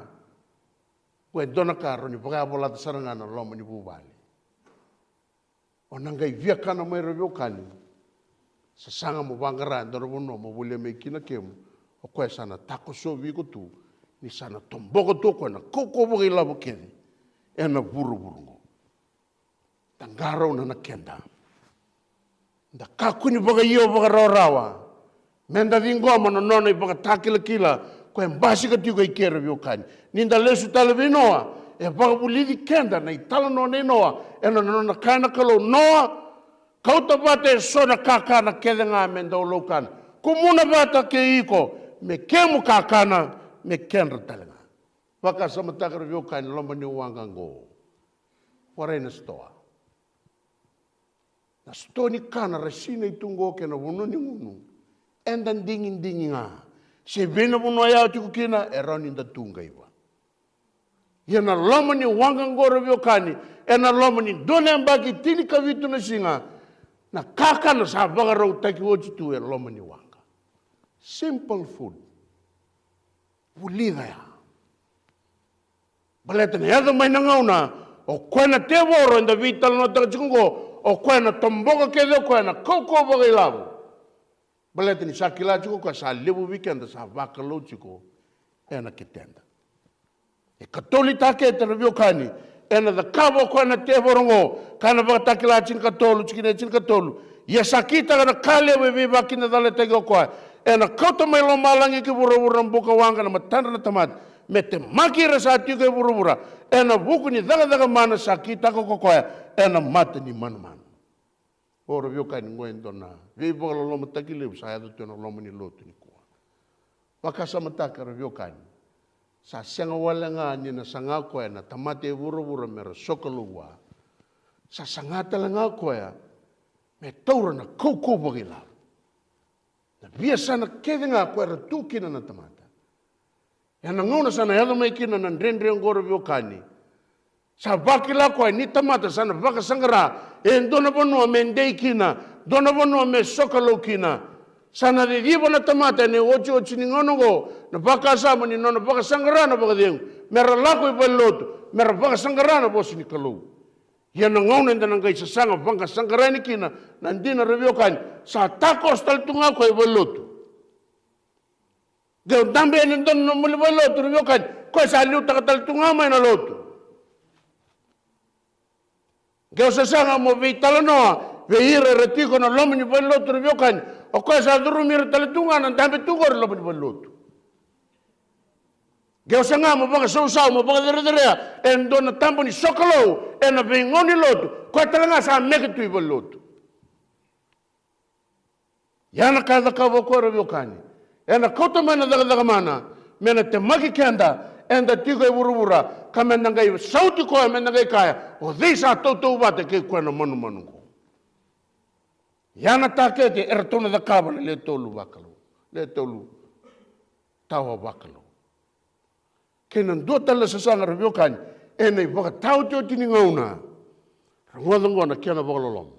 koe dona karo ni bagai abolata sarangana loma ni bubali. O nangai via kana mai revio kani, sa sanga mo bangara ndoro bono mo wule me kina kemu, o koe sana tako so viko tu, ni sana tomboga tu koe na koko bagai labu kene, e na buru-burungo. Tangarau na kenda. Da kakuni baga iyo baga rawa. Menda vingoma na nona i baga takila-kila. Koe mbasi ka tiu ka ikera viokani. Ninda lesu tala vinoa. E baga bulidi kenda na itala nona inoa. E na nona kaina kalau noa. Kauta bata e sona kakana kede ngā menda o laukana. Kumuna bata ke iko. Me kemu kakana me kenra talenga. Waka samatakara viokani lomba ni uanga ngo. Wareina stoa. Na stoni kana rasina itungo ke na wono ni ngunu. Enda dingin nga. Se bena wono ya tiku kina e rani nda tunga iwa. Ia na loma ni wanga ngoro viokani. E na loma ni done mbaki tini kavitu na singa. Na kaka na sa baga rau taki ochi tu e loma ni wanga. Simple food. Ulida ya. Baleta na yada mai na ngauna. O koe na te woro enda vitala no taka chikungo. O koe na tomboga kede koe na koko baga ilavu. Balete ni sakila chiko koe sa levu weekend sa wakalo chiko. Ena kitenda. E katoli take e tera viokani. Ena da kabo koe na te vorongo. Kana baga takila chin katolu, chikine chin katolu. Ia sakita kana kale wewe wakina dale tege o koe. Ena kauta mai lo malangi ke vura-vura mbuka wanga na matanda na tamati. Me te makira sa tiu ke vura-vura. Ena buku ni daga-daga mana sakita ko koe. Ena mata ni manu-manu. Ora viokani ngoen dona. Vei boga lo loma taki leu sa yado tuna loma ni lotu ni kua. Wakasa mataka ra viokani. Sa senga wale nga ni na sanga koe na tamate e vura-vura mera sokalua. Sa sangata la nga koe me taura na koukou bagi lau. Na via sana kede nga koe ra tūkina na tamata. E na ngauna sana yado mai kina na ndrendre ngoro viokani. Sa bakila koe ni tamata sana baka sangara. E dona bonua me ndei kina. Dona bonua me sokalo kina. Sana de diba na tamata ne ochi ni ngonongo. Na baka asama ni nona baka sangara na baka dengu. Mera lako i balotu. Mera baka sangara na bosi ni kalou. Ia na ngauna nda nangai sa sanga baka sangara ni kina. Nandina reviokani. Sa takos taltunga koe balotu. Geo dambe ene dona muli balotu reviokani. Koe sa liu takataltunga mai na lotu. Geo sa sanga mo vei tala noa, vei ira retiko na lomi ni balotu reviokani, o koe sa duru mira tala tunga na dambe tungor lomi ni balotu. Geo sa nga mo baka sau mo baka dere-derea, en dona tampo ni sokalou, en na vei ngoni lotu, koe tala nga sa meke tui balotu. Yana kada kawo koe reviokani, en na kota mana daga mana, mena te maki kenda, enda tiko e vura-vura, ka me nangai sauti koe me nangai kaya, o dhei sa tautou wate ke koe na manu-manu ko. Iana take te era tona da kawana le tolu wakalo, le tolu tawa wakalo. Kena ndua tala sa sanga reviokani, e nei waka tau te o tini ngauna, rangoa-ngona kia na wakalolom.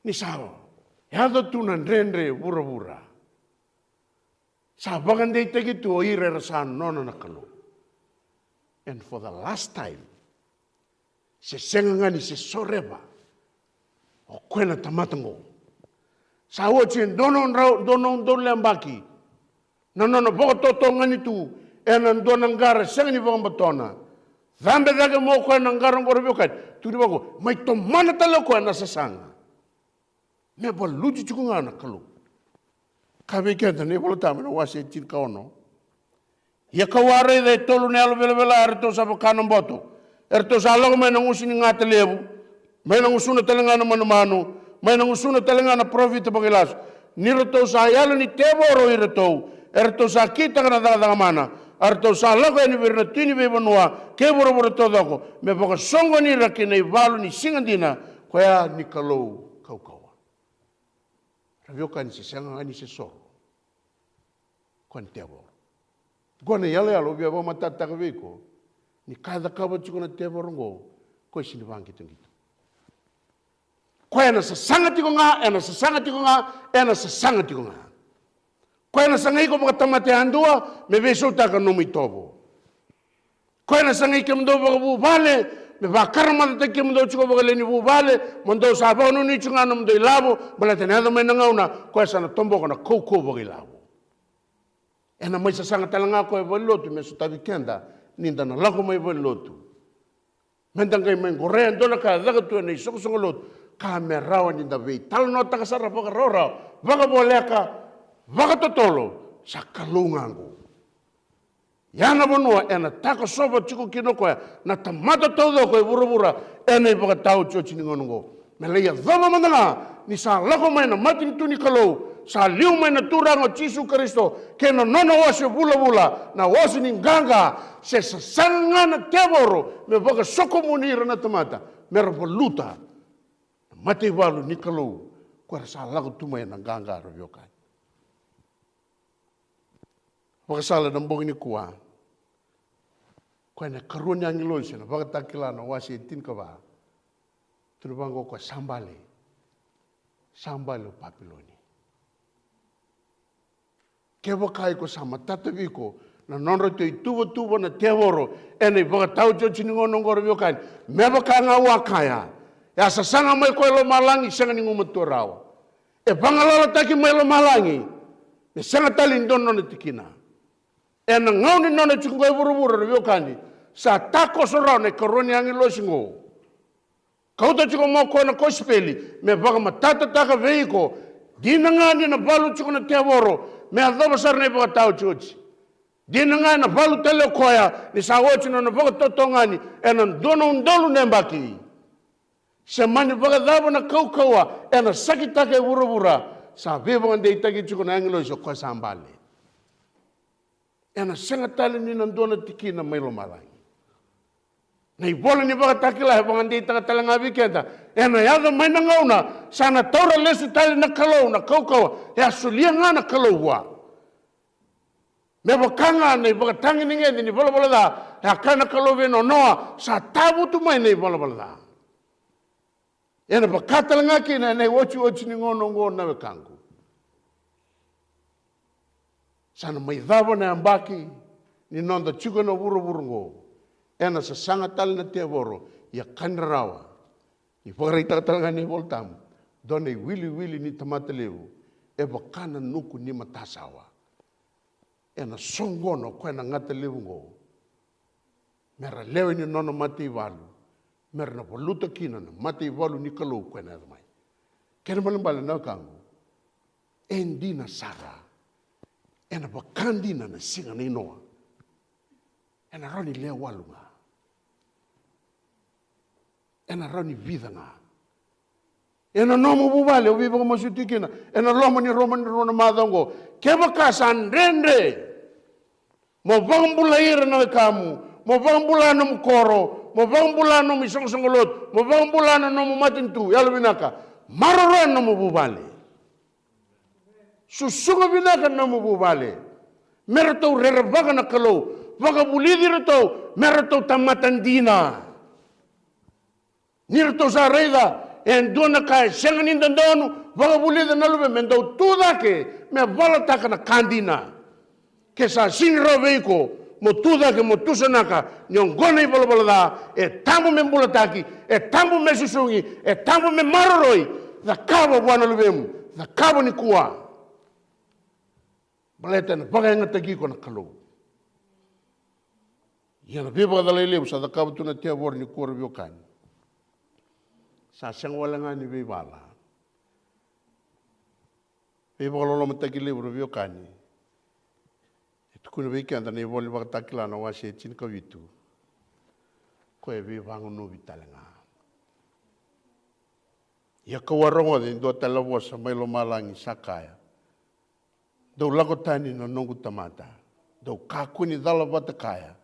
Ni sao, hado tuna ndrendre vura-vura. Sa bagandei teki tu o ire rasa nona na kalo. And for the last time, se sengangani se soreba, o koena tamatango. Sa uochi dono le ambaki, nanono bogototo ngani tu, e nan dona ngara sengani bagambatona. Dhambe dage mo koena ngara ngoro biokai, tu di bago, mai to mana tala koena sasanga. Me ba luji chukunga na kalo. Kabe kenta ne polo tamana wase tin kaono. Ia kaware de tolu ne alo bela erto sa bakana boto. Erto sa logo me nangusi ni ngata lebu. Me nangusuna telengana manu me nangusuna telengana profit bagilas. Ni reto sa yalo ni teboro ireto. Erto sa kita kana daga mana. Erto sa logo ni virna tini be banua ke boro todo ko. Me baka songo ni rakine valu ni singandina koya ni kalou kau. Ravioka ni se sanga ni se soro. koe ni te voro. Gona yale alo via wa matata ka veko, ni kada kawa chiko na te voro ngo, koe sini vangi tungito. Koe na sasanga tiko ngā, e na sasanga tiko ngā, e na sasanga tiko ngā. Koe na sanga iko mga tamate andua, me veso taka nomi tobo. Koe na sanga ike mendo waka vuvale, me wakara mata ke mendo chiko waka leni vuvale, mendo sa wano ni chunga na mendo ilavo, bala tene hada mai nangauna, koe sana tombo kana koukou waka ilavo. E na mai sasanga talanga koe walilotu, me so tavi kenda, ninda na lako mai walilotu. Menda ngai mai ngorea ndona ka dhagatu ane isokosongo lotu, ka me rawa ninda vei. Talo no takasara waka rora, waka boleaka, waka totolo, sa kalungangu. Yana wanua, ena taka sopa tiko kino koe, na tamata todo koe vura-vura, ena i waka tau tio chini ngonongo. Me leia dhama mandanga, ni sa lako mai na mati ni tuni kalou, sa liu mai na turango Jisu Kristo, ke na nono wasi vula-vula, na wasi ni nganga, se sasanga na tevoro, me waka soko munira na tamata, me rapa luta, na mati walu ni kalou, koe sa lako tumai na nganga raviokai. Waka sala na mbongi ni kua, koe na karua ni angiloi na waka takila na wasi e tinkawa, tunubango koe sambale o Papiloni. Ke wakai ko sama tataviko, na nonro te tuwa na tevoro, ene waka tau tio chiningono ngoro viokai, me waka ngā wakaya, e asasanga mai koe lo malangi, sanga ni ngumatua rawa. E pangalala taki mai lo malangi, me sanga tali ndono na tikina. E na ngauni nona chukungoi vuru-vuru viokani, sa tako sorao ne karoni angi losingo. Kauta chuko mo kona kospeli, me baka matata taka veiko, dina ngani na balu chuko na tevoro, me adhoba sar ne baka tau chuchi. Dina ngani na balu tele koya, ni sa wochi na baka totongani, e na dono undolu nembaki. Se mani baka dhaba na kaukawa, e na saki taka vuru-vura, sa viva ngande itaki chuko na angi loiso koe sambale. E na senga tali ni nandona tiki na mailo malangi. Na ibola ni baka takila he bangandi itaka talanga vikenda. E na yada mai na ngauna, sana taura lesu tali na kalau, na kaukawa, e asulia nga na kalau hua. Me wakanga na ibaka tangi ningendi ni bola da, e akana kalau veno noa, sa tabu tu mai na bola da. E na baka talanga ki na ochi ni ngono na wekangu. Sana mai dhava na ambaki, ni nonda chuka na vuru-vuru ngo. Ena sa sanga tali na te voro, ia kanirawa. I whakareita talanga ni voltamu, done wili ni tamata leu, e wakana nuku ni matasawa. Ena songono koe na ngata leu ngo. Mera leo ni nono mati i walu, mera na waluta kina na mati i walu ni kalou koe na adamai. Kena malambale na kangu, endi na sara. Ena wakandina na singa na inoa. Ena rani lea walunga. Ena rani vida nga. Ena nomo bubale, ubiba kama sutikina. Ena lomo ni rona madongo. Keba kasan rende. Mo bambula ira na kamu. Mo bambula na mkoro. Mo bambula na misong-songolot. Mo bambula na nomo matintu. Yalo binaka. Maroran na mo bubale. Susunga binaka na mo bubale. Meron rerabaga na kalau. Waka bulidi rito. Meron tamatandina. Nirto sa reida. En doon na kaya siyang nindandonu. Waka bulidi na lube. Mendo tuda ke. Me balataka na kandina. Kesa sinro veiko. Mo tuda ke mo tusanaka. Nyong gona i balabalada. E tambo me mbulataki. E tambo me susungi. E tambo me maroroi. Da kabo buwana lubemu. Da kabo ni kuwa. Baleta na bagai ngatagi ko na kalau. Yana biba da lele sa da kabo tuna tia vor ni kuwa biokan. Sa siyang wala nga ni bibala. Biba lolo matagi libro biokan ni. Ito kuna bikanda na iboli baka takila na wasi chin kawitu. Ko e biba ngunu bitalanga. Ya kawarongo din do talawa sa may lumalangi sakaya. Dau lagotani na nongu tamata. Dau kakuni dalabata kaya.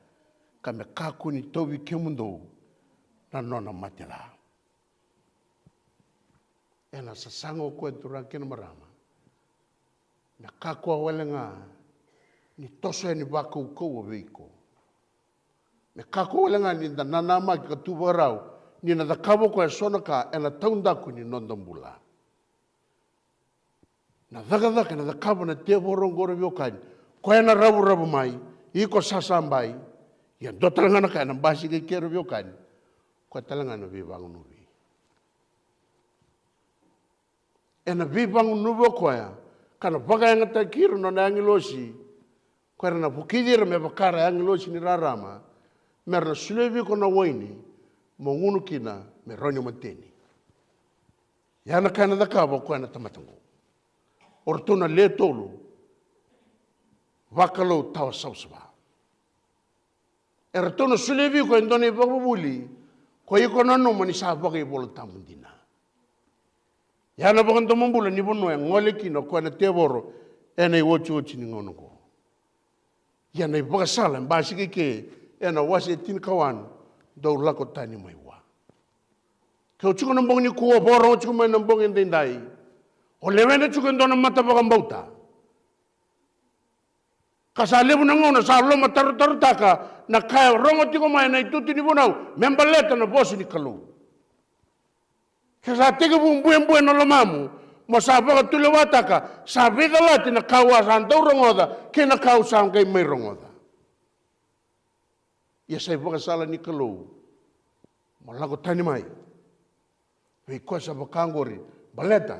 Kame kakuni towi kemundo na nona matila. Ena sasango koe turang kina marama. Na kakua wale nga ni toso ni wako ko veiko me kako lenga ni da nanama ka tu warau ni na da kabo ko sona ka ena taunda ku ni nondambula na daga na da kabo na te vorongoro vio kan ko ena rabu mai iko sasambai ya do talanga ka na basi ke kero vio kan ko talanga no vivang nuvi ena vivang nuvo ko ya kana baga nga ta kiru no na angilosi ko na bukidira me bakara angilosi ni rarama merna sulevi ko na waini mo ngunu kina me ronyo mateni yana kana da kabo ko na tamatango ortuna le tolu vakalo tawa sausba ertono sulevi ko ndone babuli ko iko no no mani sa baga bolo tamundina yana baga ndo mumbula ni bonno ngole kino ko na teboro ene wochu ni ngono ko yana baga sala mbasi ke ena wase tin kawan do lako tani mai wa ke o chuko nambong ni ko boro chuko mai nambong ndai o lewene chuko ndona mata baga mbauta kasale buna ngona sa lo matar taka na kaya rongo tiko mai na ituti ni bunau membaleta na bosi ni kalu kesa tege bumbu no lamamu mo sa baga tule wataka sa vida lati na kawa santo rongoda ke na kau sang kai mai rongoda ia sai baga sala ni kalu mo lago tani mai vei kosa bakangori baleta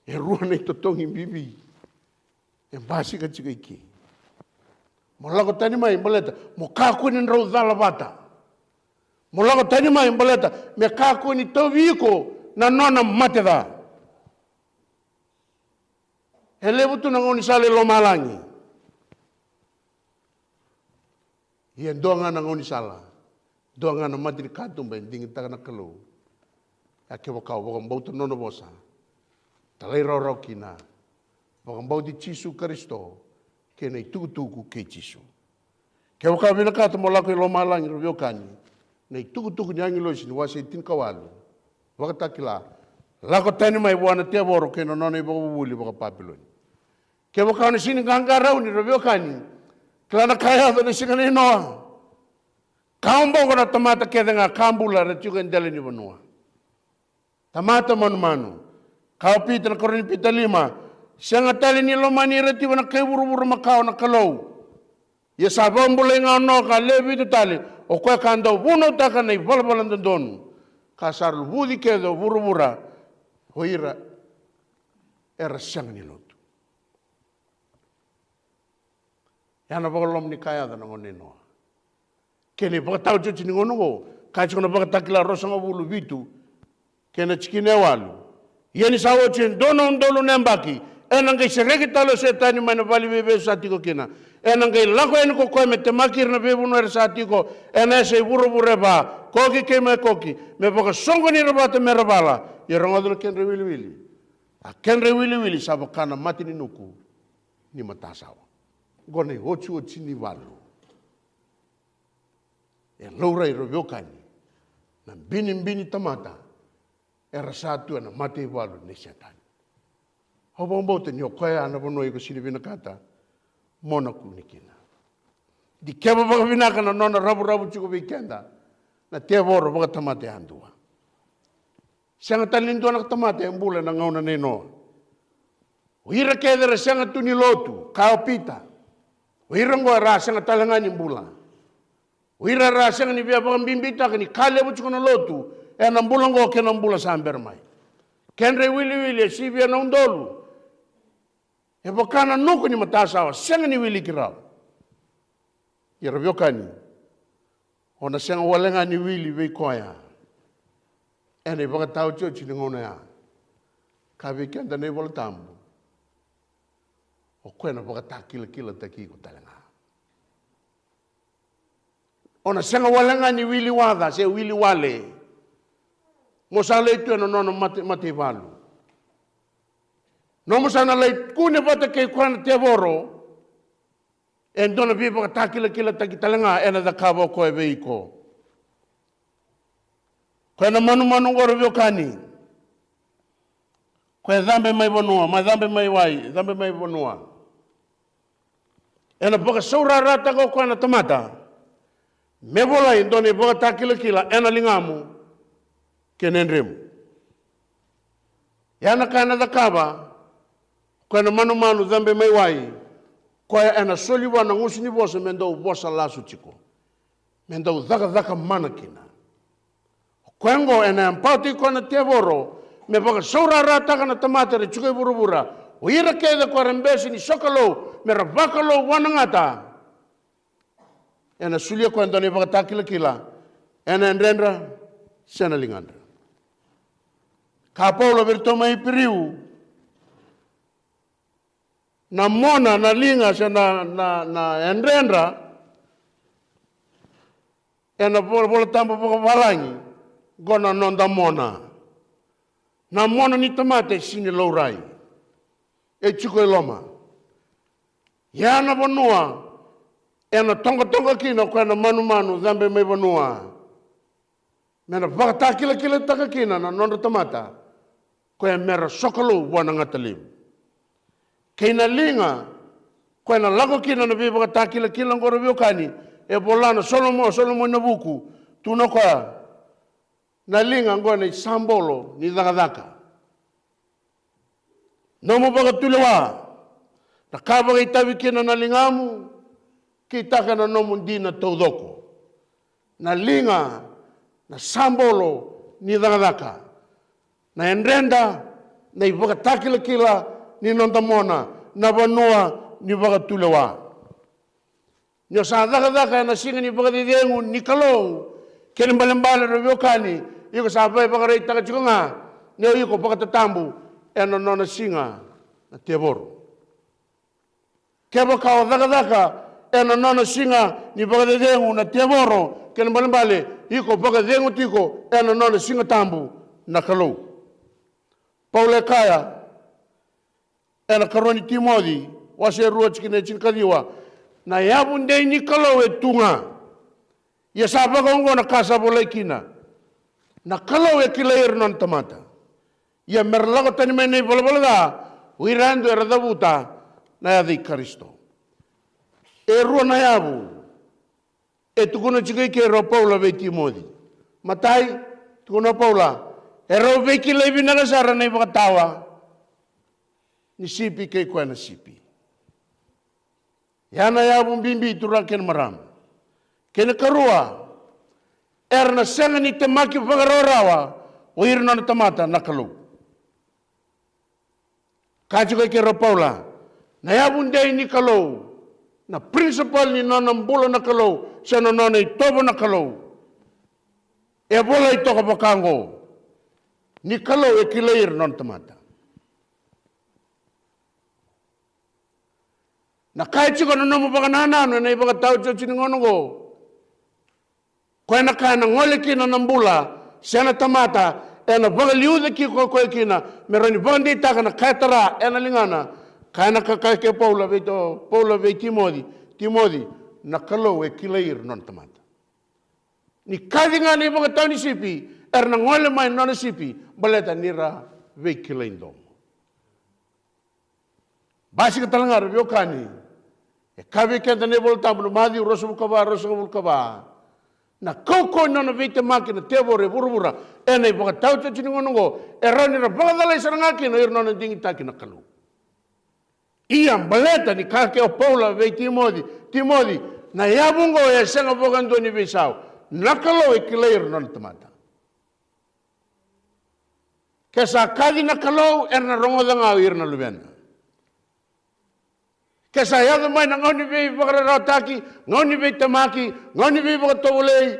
e ruana ito tongi bibi e basi ka chika iki mo lago tani mai baleta mo kaku ni rau dala bata mo lago tani mai baleta me kaku ni toviko na nona mateda ele butu na ngoni sale lo malangi ia doanga na ngoni sala doanga na mati katum ben dingin taka na kalu ake wakau wakam bauta nono bosa talai rau kina wakam bauti Jisu Kristo kena tuku ke Jisu ke wakau vina kata mo lako lo malangi rubio kani nei tuku nyangi lo sini wasi tin kawalu wakatakila lako tani mai buana te boro kena nono ibo wuli waka papiloni ke wakau ni sini gangarau ni rubio kani kelana kaya ni singani noa kaumbo kona tamata kedenga kambula rechuka ndele ni banua tamata manu kau pita na koroni pita 5 sianga tali ni lomani reti wana kai buru makau na kalau ya sabon bule ngano ka lebi tu tali o kwa kando buno taka nei balbalan donu kasar budi kedo buru hoira era sianga ni lotu yana bolom ni kaya da ngone no kene bakatau chuchi ni ngono go kachi kono bakatakila rosanga bulu bitu kena chikine walu yani sawo chen dono ndolo nembaki enangai seregi talo setani mana vali bebe satiko kina enangai lako en ko koe me te makir na bebu no satiko enese buru ba koki keme koki me baka songo ni rabata me rabala ye rongodro kenre wili a kenre wili sabakana mati ni nuku ni matasawa gone hochu ni walu e loura i roviokani na bini tamata era satu na mati walu ni setan hobombo te nyo koe ana bono i ko silivina kata mona kunikina di keba baka vinaka na nona rabu chuko weekenda na te voro baka tamate andua sianga talindo na tamate mbula na ngauna neno uira kedere sianga tuni lotu kaopita uira ngo ra sianga talangani mbula uira ra sianga ni bia baka bimbita ni kale buchuko na lotu na mbula ngo ke na mbula samber mai kenre wili sibia na undolu e bakana nuku ni matasawa sianga ni wili kirao ya raviokani ona sianga walenga ni wili vei koya ene baka tau chochi ni ngona ya kavi kenda ne voltambu o kwena baka takila taki ko talenga ona sianga walenga ni wili wada se wili wale mosale tu no mate valu no mosana le kune bata ke kwana te boro en dona bi baka takila taki talenga ena da kabo ko e veiko kwena manu ngoro viokani kwe dhambe mai bonua ma dhambe mai wai dhambe mai bonua ena baka saurarata ko na tamata. Me volai doni baka takila-kila ena lingamu kenenremu. Yana kana dakaba kwa na manu zambe mai wai kwa ena soliwa na ngusini bosa mendau bosa lasu chiko. Mendau zaka manakina. Kwengo ena empati kwa na tevoro me baka saurarata kana tamata re chukai burubura. Uira keda kwa rembesi ni sokalo me rabakalo wanangata. Ena sulia kwa ndoni baka takila-kila ena endrendra sena lingandra. Ka Paulo virtoma ipiriu na mona na linga sa na endrendra ena bola tampo pakawalangi gona nonda mona na mona ni tamate sini laurai e chuko loma yana bonua ena tonga kina kwa na manu zambe mai bonua mena kila taka kina na nonda tamata kwa mera sokolo wana ngatalim. Kena linga kwa na lago kina na biba kila ngoro biokani e bolana Solomo na buku tuna kwa na linga ngone sambolo ni dakadaka. Nomo baga tulewa na kaba itabi kina na lingamu kitaka na nomo dina taudoko. Na linga na sambolo ni dakadaka. Na endrenda na ibaga takila ni nondamona na banua ni baga tulewa. Nyo sa daka na singa ni baga didengu ni kalou kene balembala robiokani iko sa bai baga rei taka chikonga ne iko baga tatambu eno nona singa na teboro. Keba kawa daka eno nona singa ni baga didengu na teboro kene balembale iko baga dengu tiko eno nona singa tambu na kalou. Paule kaya ena karoni Timodi wase rua chikine chinkadiwa na yabu ndei ni kalau tunga ya saba kongo na kasa bolai kina na kalau kilair non tamata ya merlago tani mene bolada wirando era dabuta na ya di Kristo e rua na yabu e tukuna chikai ke ro Paula ve Timodi matai tukuna Paula ero veki lebi nagasara na ibakatawa ni sipi kay kwa na sipi. Yana yabong bimbi turang ken maram. Kena karua erna senga ni temaki pagarorawa o irna na tamata nakalu. Kacho kay kero Paula na yabong day ni kalau na principal ni nanambulo na kalau sa nonona itobo na kalau. E bola ito kapakango. Ni kalau e kilair non tamata. Na kahit siya kung ano mo baka nanano na iba katao siya siningono ko. Kaya na kaya na ngole kina ng bula, siya na tamata, e na baka liuda ki ko kaya kina, meron yung baka dita ka na kaya tara, e na lingana, kaya na kakaya kay Paula ve Timodi, na kalau e kilair non tamata. Ni kaya nga na iba katao ni sipi, na ngole may non sipi, baleta nira ve kilain dom. Basi ka talangar, biokani. E kabe kenta ne volta bu madi rosu kaba. Na koko no na vite makina tebore burubura. E nei baka tauta chiningongo. E rani ra baka dalai sarangaki no irno na dingi taki na kalu. Iam baleta ni kake o Paula ve Timodi. Na yabungo e senga bogando ni visau. Nakalo e kilair non tamata. Kesa kadi nakalo erna rongo danga irna lubena. Kesa yado mai na ngoni vei vakarataki, ngoni vei tamaki, ngoni vei vakatolei.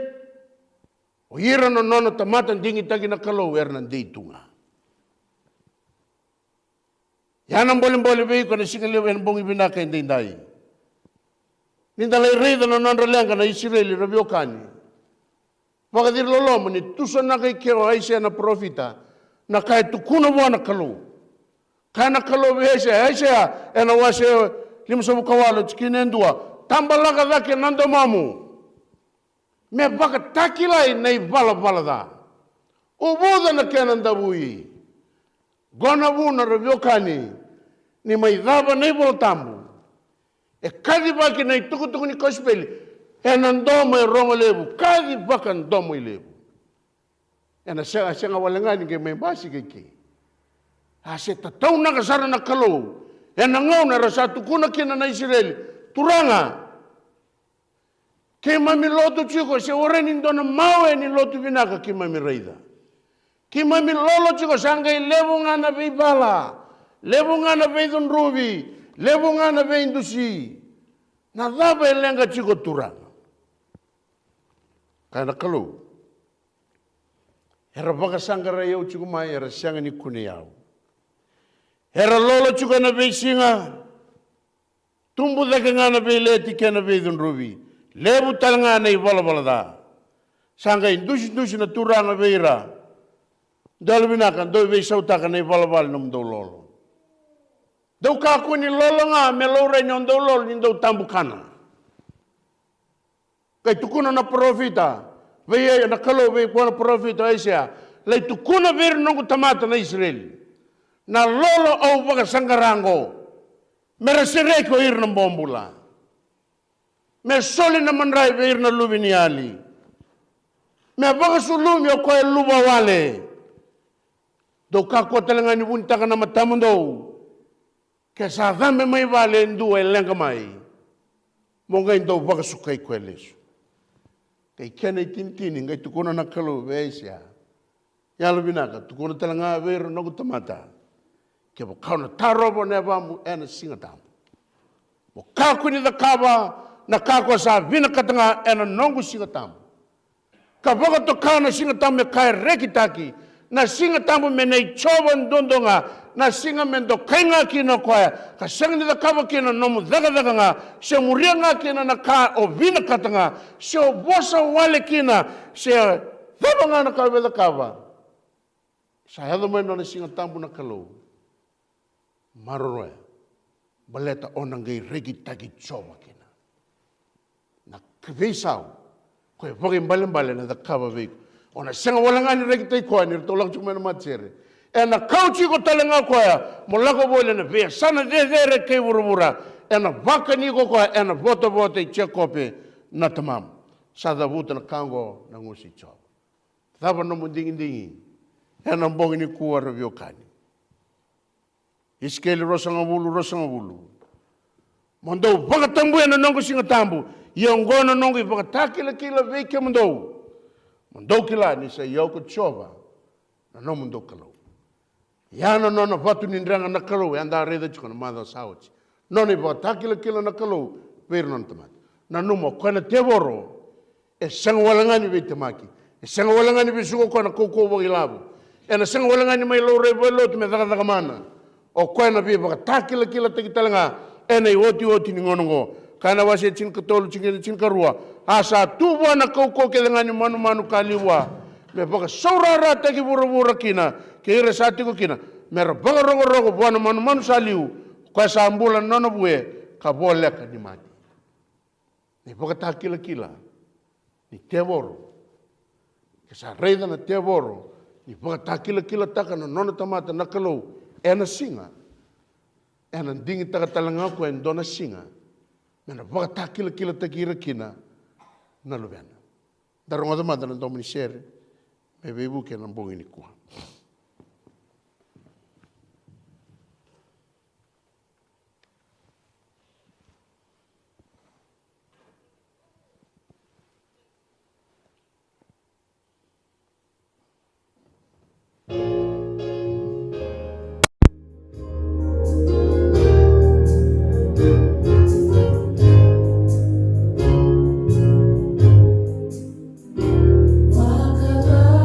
O ira no nono tamata dingi taki na kalau erna deitunga. Yanang boleh vei ko na singali en bongi binaka indai. Nindalai rei no non lenga na Israeli rabiokani. Vakadir lolomo ni tuso na kay kero aisha na profita na kay tukuno mo na kalau. Kana kalau aisha ena wase lima sabu kawalo chikinendua tambalaga dake nando mamu me baka takilai nei bala da ubuda na kenanda bui gona bu na rabiokani ni mai daba nei bol tambu E kadi baki na itukutuku ni kospeli. E nandomo e rongo lebu. Kadi baka nandomo i lebu. E na senga walengani ke may basi ke. Ase tatau na kasara na kalau. E nangau na rasa tukuna kina na Israeli. Turanga. Ke mami lotu chiko se oreni ndona mawe ni lotu vinaka ki mami reida. Ki mami lolo chiko sanga i lebu ngana vei bala. Lebu ngana vei dunrubi. Lebu ngana vei indusi. Na daba e lenga chiko turanga. Kaya kalau. Era baka sangara yau chiko mai era sianga ni kune yau. Era lolo chiko na vei singa. Tumbu dake ngana vei leti kena vei dunrubi. Lebu talanga na i bala da. Sanga indusi na turanga veira. Dalo binakan do vei sautaka na i bala nam do lolo. Dau kaku ni lolo nga me lore ni do lolo ni do tambukana. Kai tukuna na profita. Vei na kalo vei kwa na profita Asia. Lai tukuna ver nongu tamata na Israel. Na lolo au baka sangarango. Mera sereko ir na bombula. Me soli na manrai veir na lubi ni ali. Me baka sulumi o koe luba wale. Do kako talenga ni buntaka na matamundo. Ke sa dame mai wale ndu e lenga mai. Monga indo baka sukai koe lesu. Kei kena i tintini ngai tukuna na kalu veisia. Ya lubinaka tukuna talenga veir na kutamata. Ke bo kauna tarobo ne bamu ena singatamu. Mo kako ni da kaba. Na kako sa vina katanga ena nongu singatamu. Ka baka to kana singatamu me kai rekitaki. Na singatamu me nei choba ndondonga. Na singa mendo kainga kina koya. Ka sanga ni da kaba kina nomu daga nga. Se muria nga kina na ka o vina katanga. Se o bosa wale kina. Se daba nga na kawe da kaba. Sa hado mo na singatamu na kalau. Maroroya. Baleta onangai rekitaki choba kina. Na kveisau ko voge mbale na da kava ve ona senga walangani rekite ko ani to lang chuma na matsere e na kauchi ko talenga ko ya molako bole na ve sana de ke burubura e na vaka ni ko e na voto chekope na tamam sada buta na kango na ngusi cho tava no mundingi e na bongi ni ku ar viokani iskeli rosanga bulu mondo vaka tambu na nongo singa tambu Yongono nongo i whakatakila kila veke mandou. Mandou kila ni sa iau ka chova. Na no mandou kalau. Iana nona whatu nindrang na kalau. Anda reda chiko na mada sauchi. Nona i whakatakila kila na kalau. Pero non tamati. Na numo kona te woro. E sanga walangani vei tamaki. E sanga walangani vei suko kona koko wagi labu. E na sanga walangani mai lau rei welo te me daga mana. O kona vei whakatakila kila te kitalanga. E nei oti ni ngonongo. Kana wase chin katolu chin karua asa tuwa na koko ke dengan manu kaliwa me baka saurara te ki bura kina ke ire sati ko kina me baka rogo buana manu saliu ko sa ambula nono bue ka bole ka ni mati ni baka takila ni tevoro ke sa reida na tevoro ni baka takila taka no nono tamata na kalau ena singa ena dingi taka talanga ko en dona singa Mena baka takila takira kina na luvena. Daronga da madana domini shere me bebu ke na bongi ni kwa. Wakababa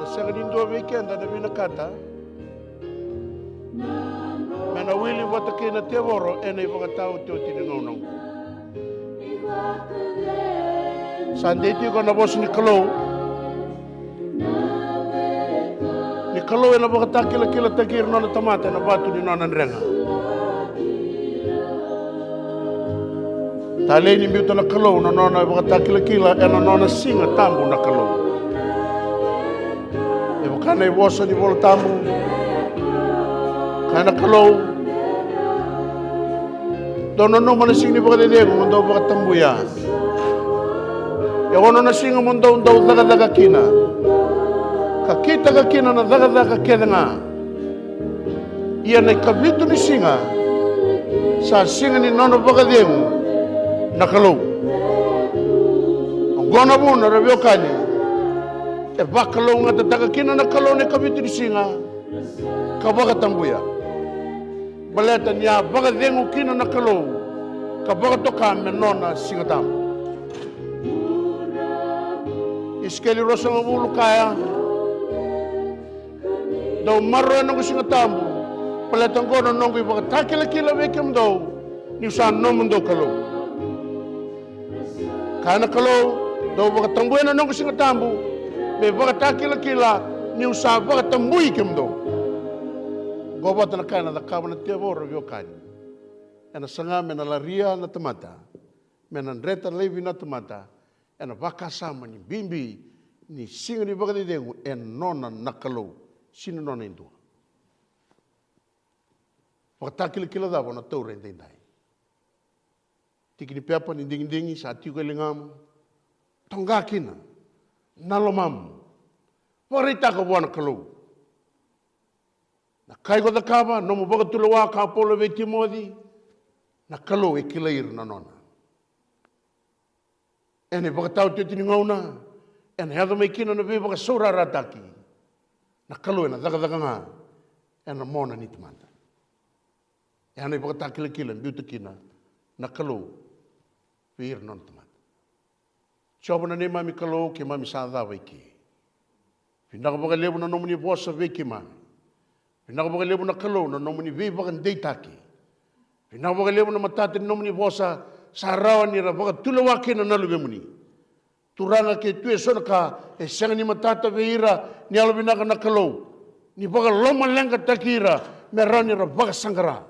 na senga din dua weekend na vina kata. Mena wili wata kina te woro ena iwaka tau te o tini ngaunau. Sande ti ko na bos ni kalau. Ni kalau ena waka takila takir nona tamata na batu di nona nrenga. Tale ni biuta na kalau na nona waka takila ena nona singa tambu na kalau. E wakana i wosa ni wolo tambu. Kana kalau dono no mana sing ni baka dego mundo baka tambuya e ono na singa mundo daga kina ka kita kina na daga kedenga ia na kabitu ni singa sa singa ni nono baka dego na kalau ngona buna rebio kani e bakalo ngata daga kina na kalau ni kabitu ni singa ka baka tambuya baleta nia baga dengu kina na kalau ka baga toka menona singatam iskeli rosa ngulu kaya do marro no singatam baleta ngono nongo baga takila wekem do ni usan no mundo kalau kana kalau do baga tambuena nongo singatam me baga takila ni usan baga tambui kem do Gobot na kana da kabana te voro vio kani. Ena sanga mena laria na tamata. Mena reta levi na tamata. Ena vakasama ni bimbi ni singa ni bagadi dengu en nona nakalo sino nona indu. Waktakila kila da bona tau rende dai. Tiki ni pepa ni dingi sa tiu lingam. Tonga kina. Nalomam. Warita ka bona kalau. Na kai ko da kaba no mo baga tulawa ka polo ve timodi na kalo e kilair na nona ene baga tau te tini ngauna ene hado me kina no ve baga sora rataki na kalo ena daga nga ena mona ni tamanta ene baga takila biuta kina na kalo vir non tamanta chobo na ne mami kalo ke mami sa da ve ki pindaga baga lebu na no muni bosa ve ki mami Pina ko lebu na kalau na nomuni vi bagan deitaki. Pina ko lebu na matati nomuni bosa sarawan ni ra baga tulawaki na nalu muni. Turanga ke tue sona ka e sanga ni matata veira ni alubina na kalau. Ni baga loma lenga takira merani ra baga sangara.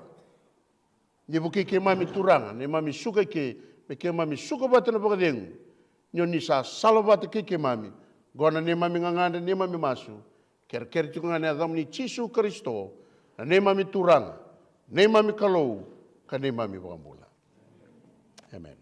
Ni buki ke mami turanga ni mami suka ke mami suka bata na baga dengu. Ni sa salabata ke mami. Gona ni mami nganganda ni mami masu. Ker tunga ne adam ni Yesu Kristo na ne mami turang ne mami kalau ka ne mami bambula. Amen.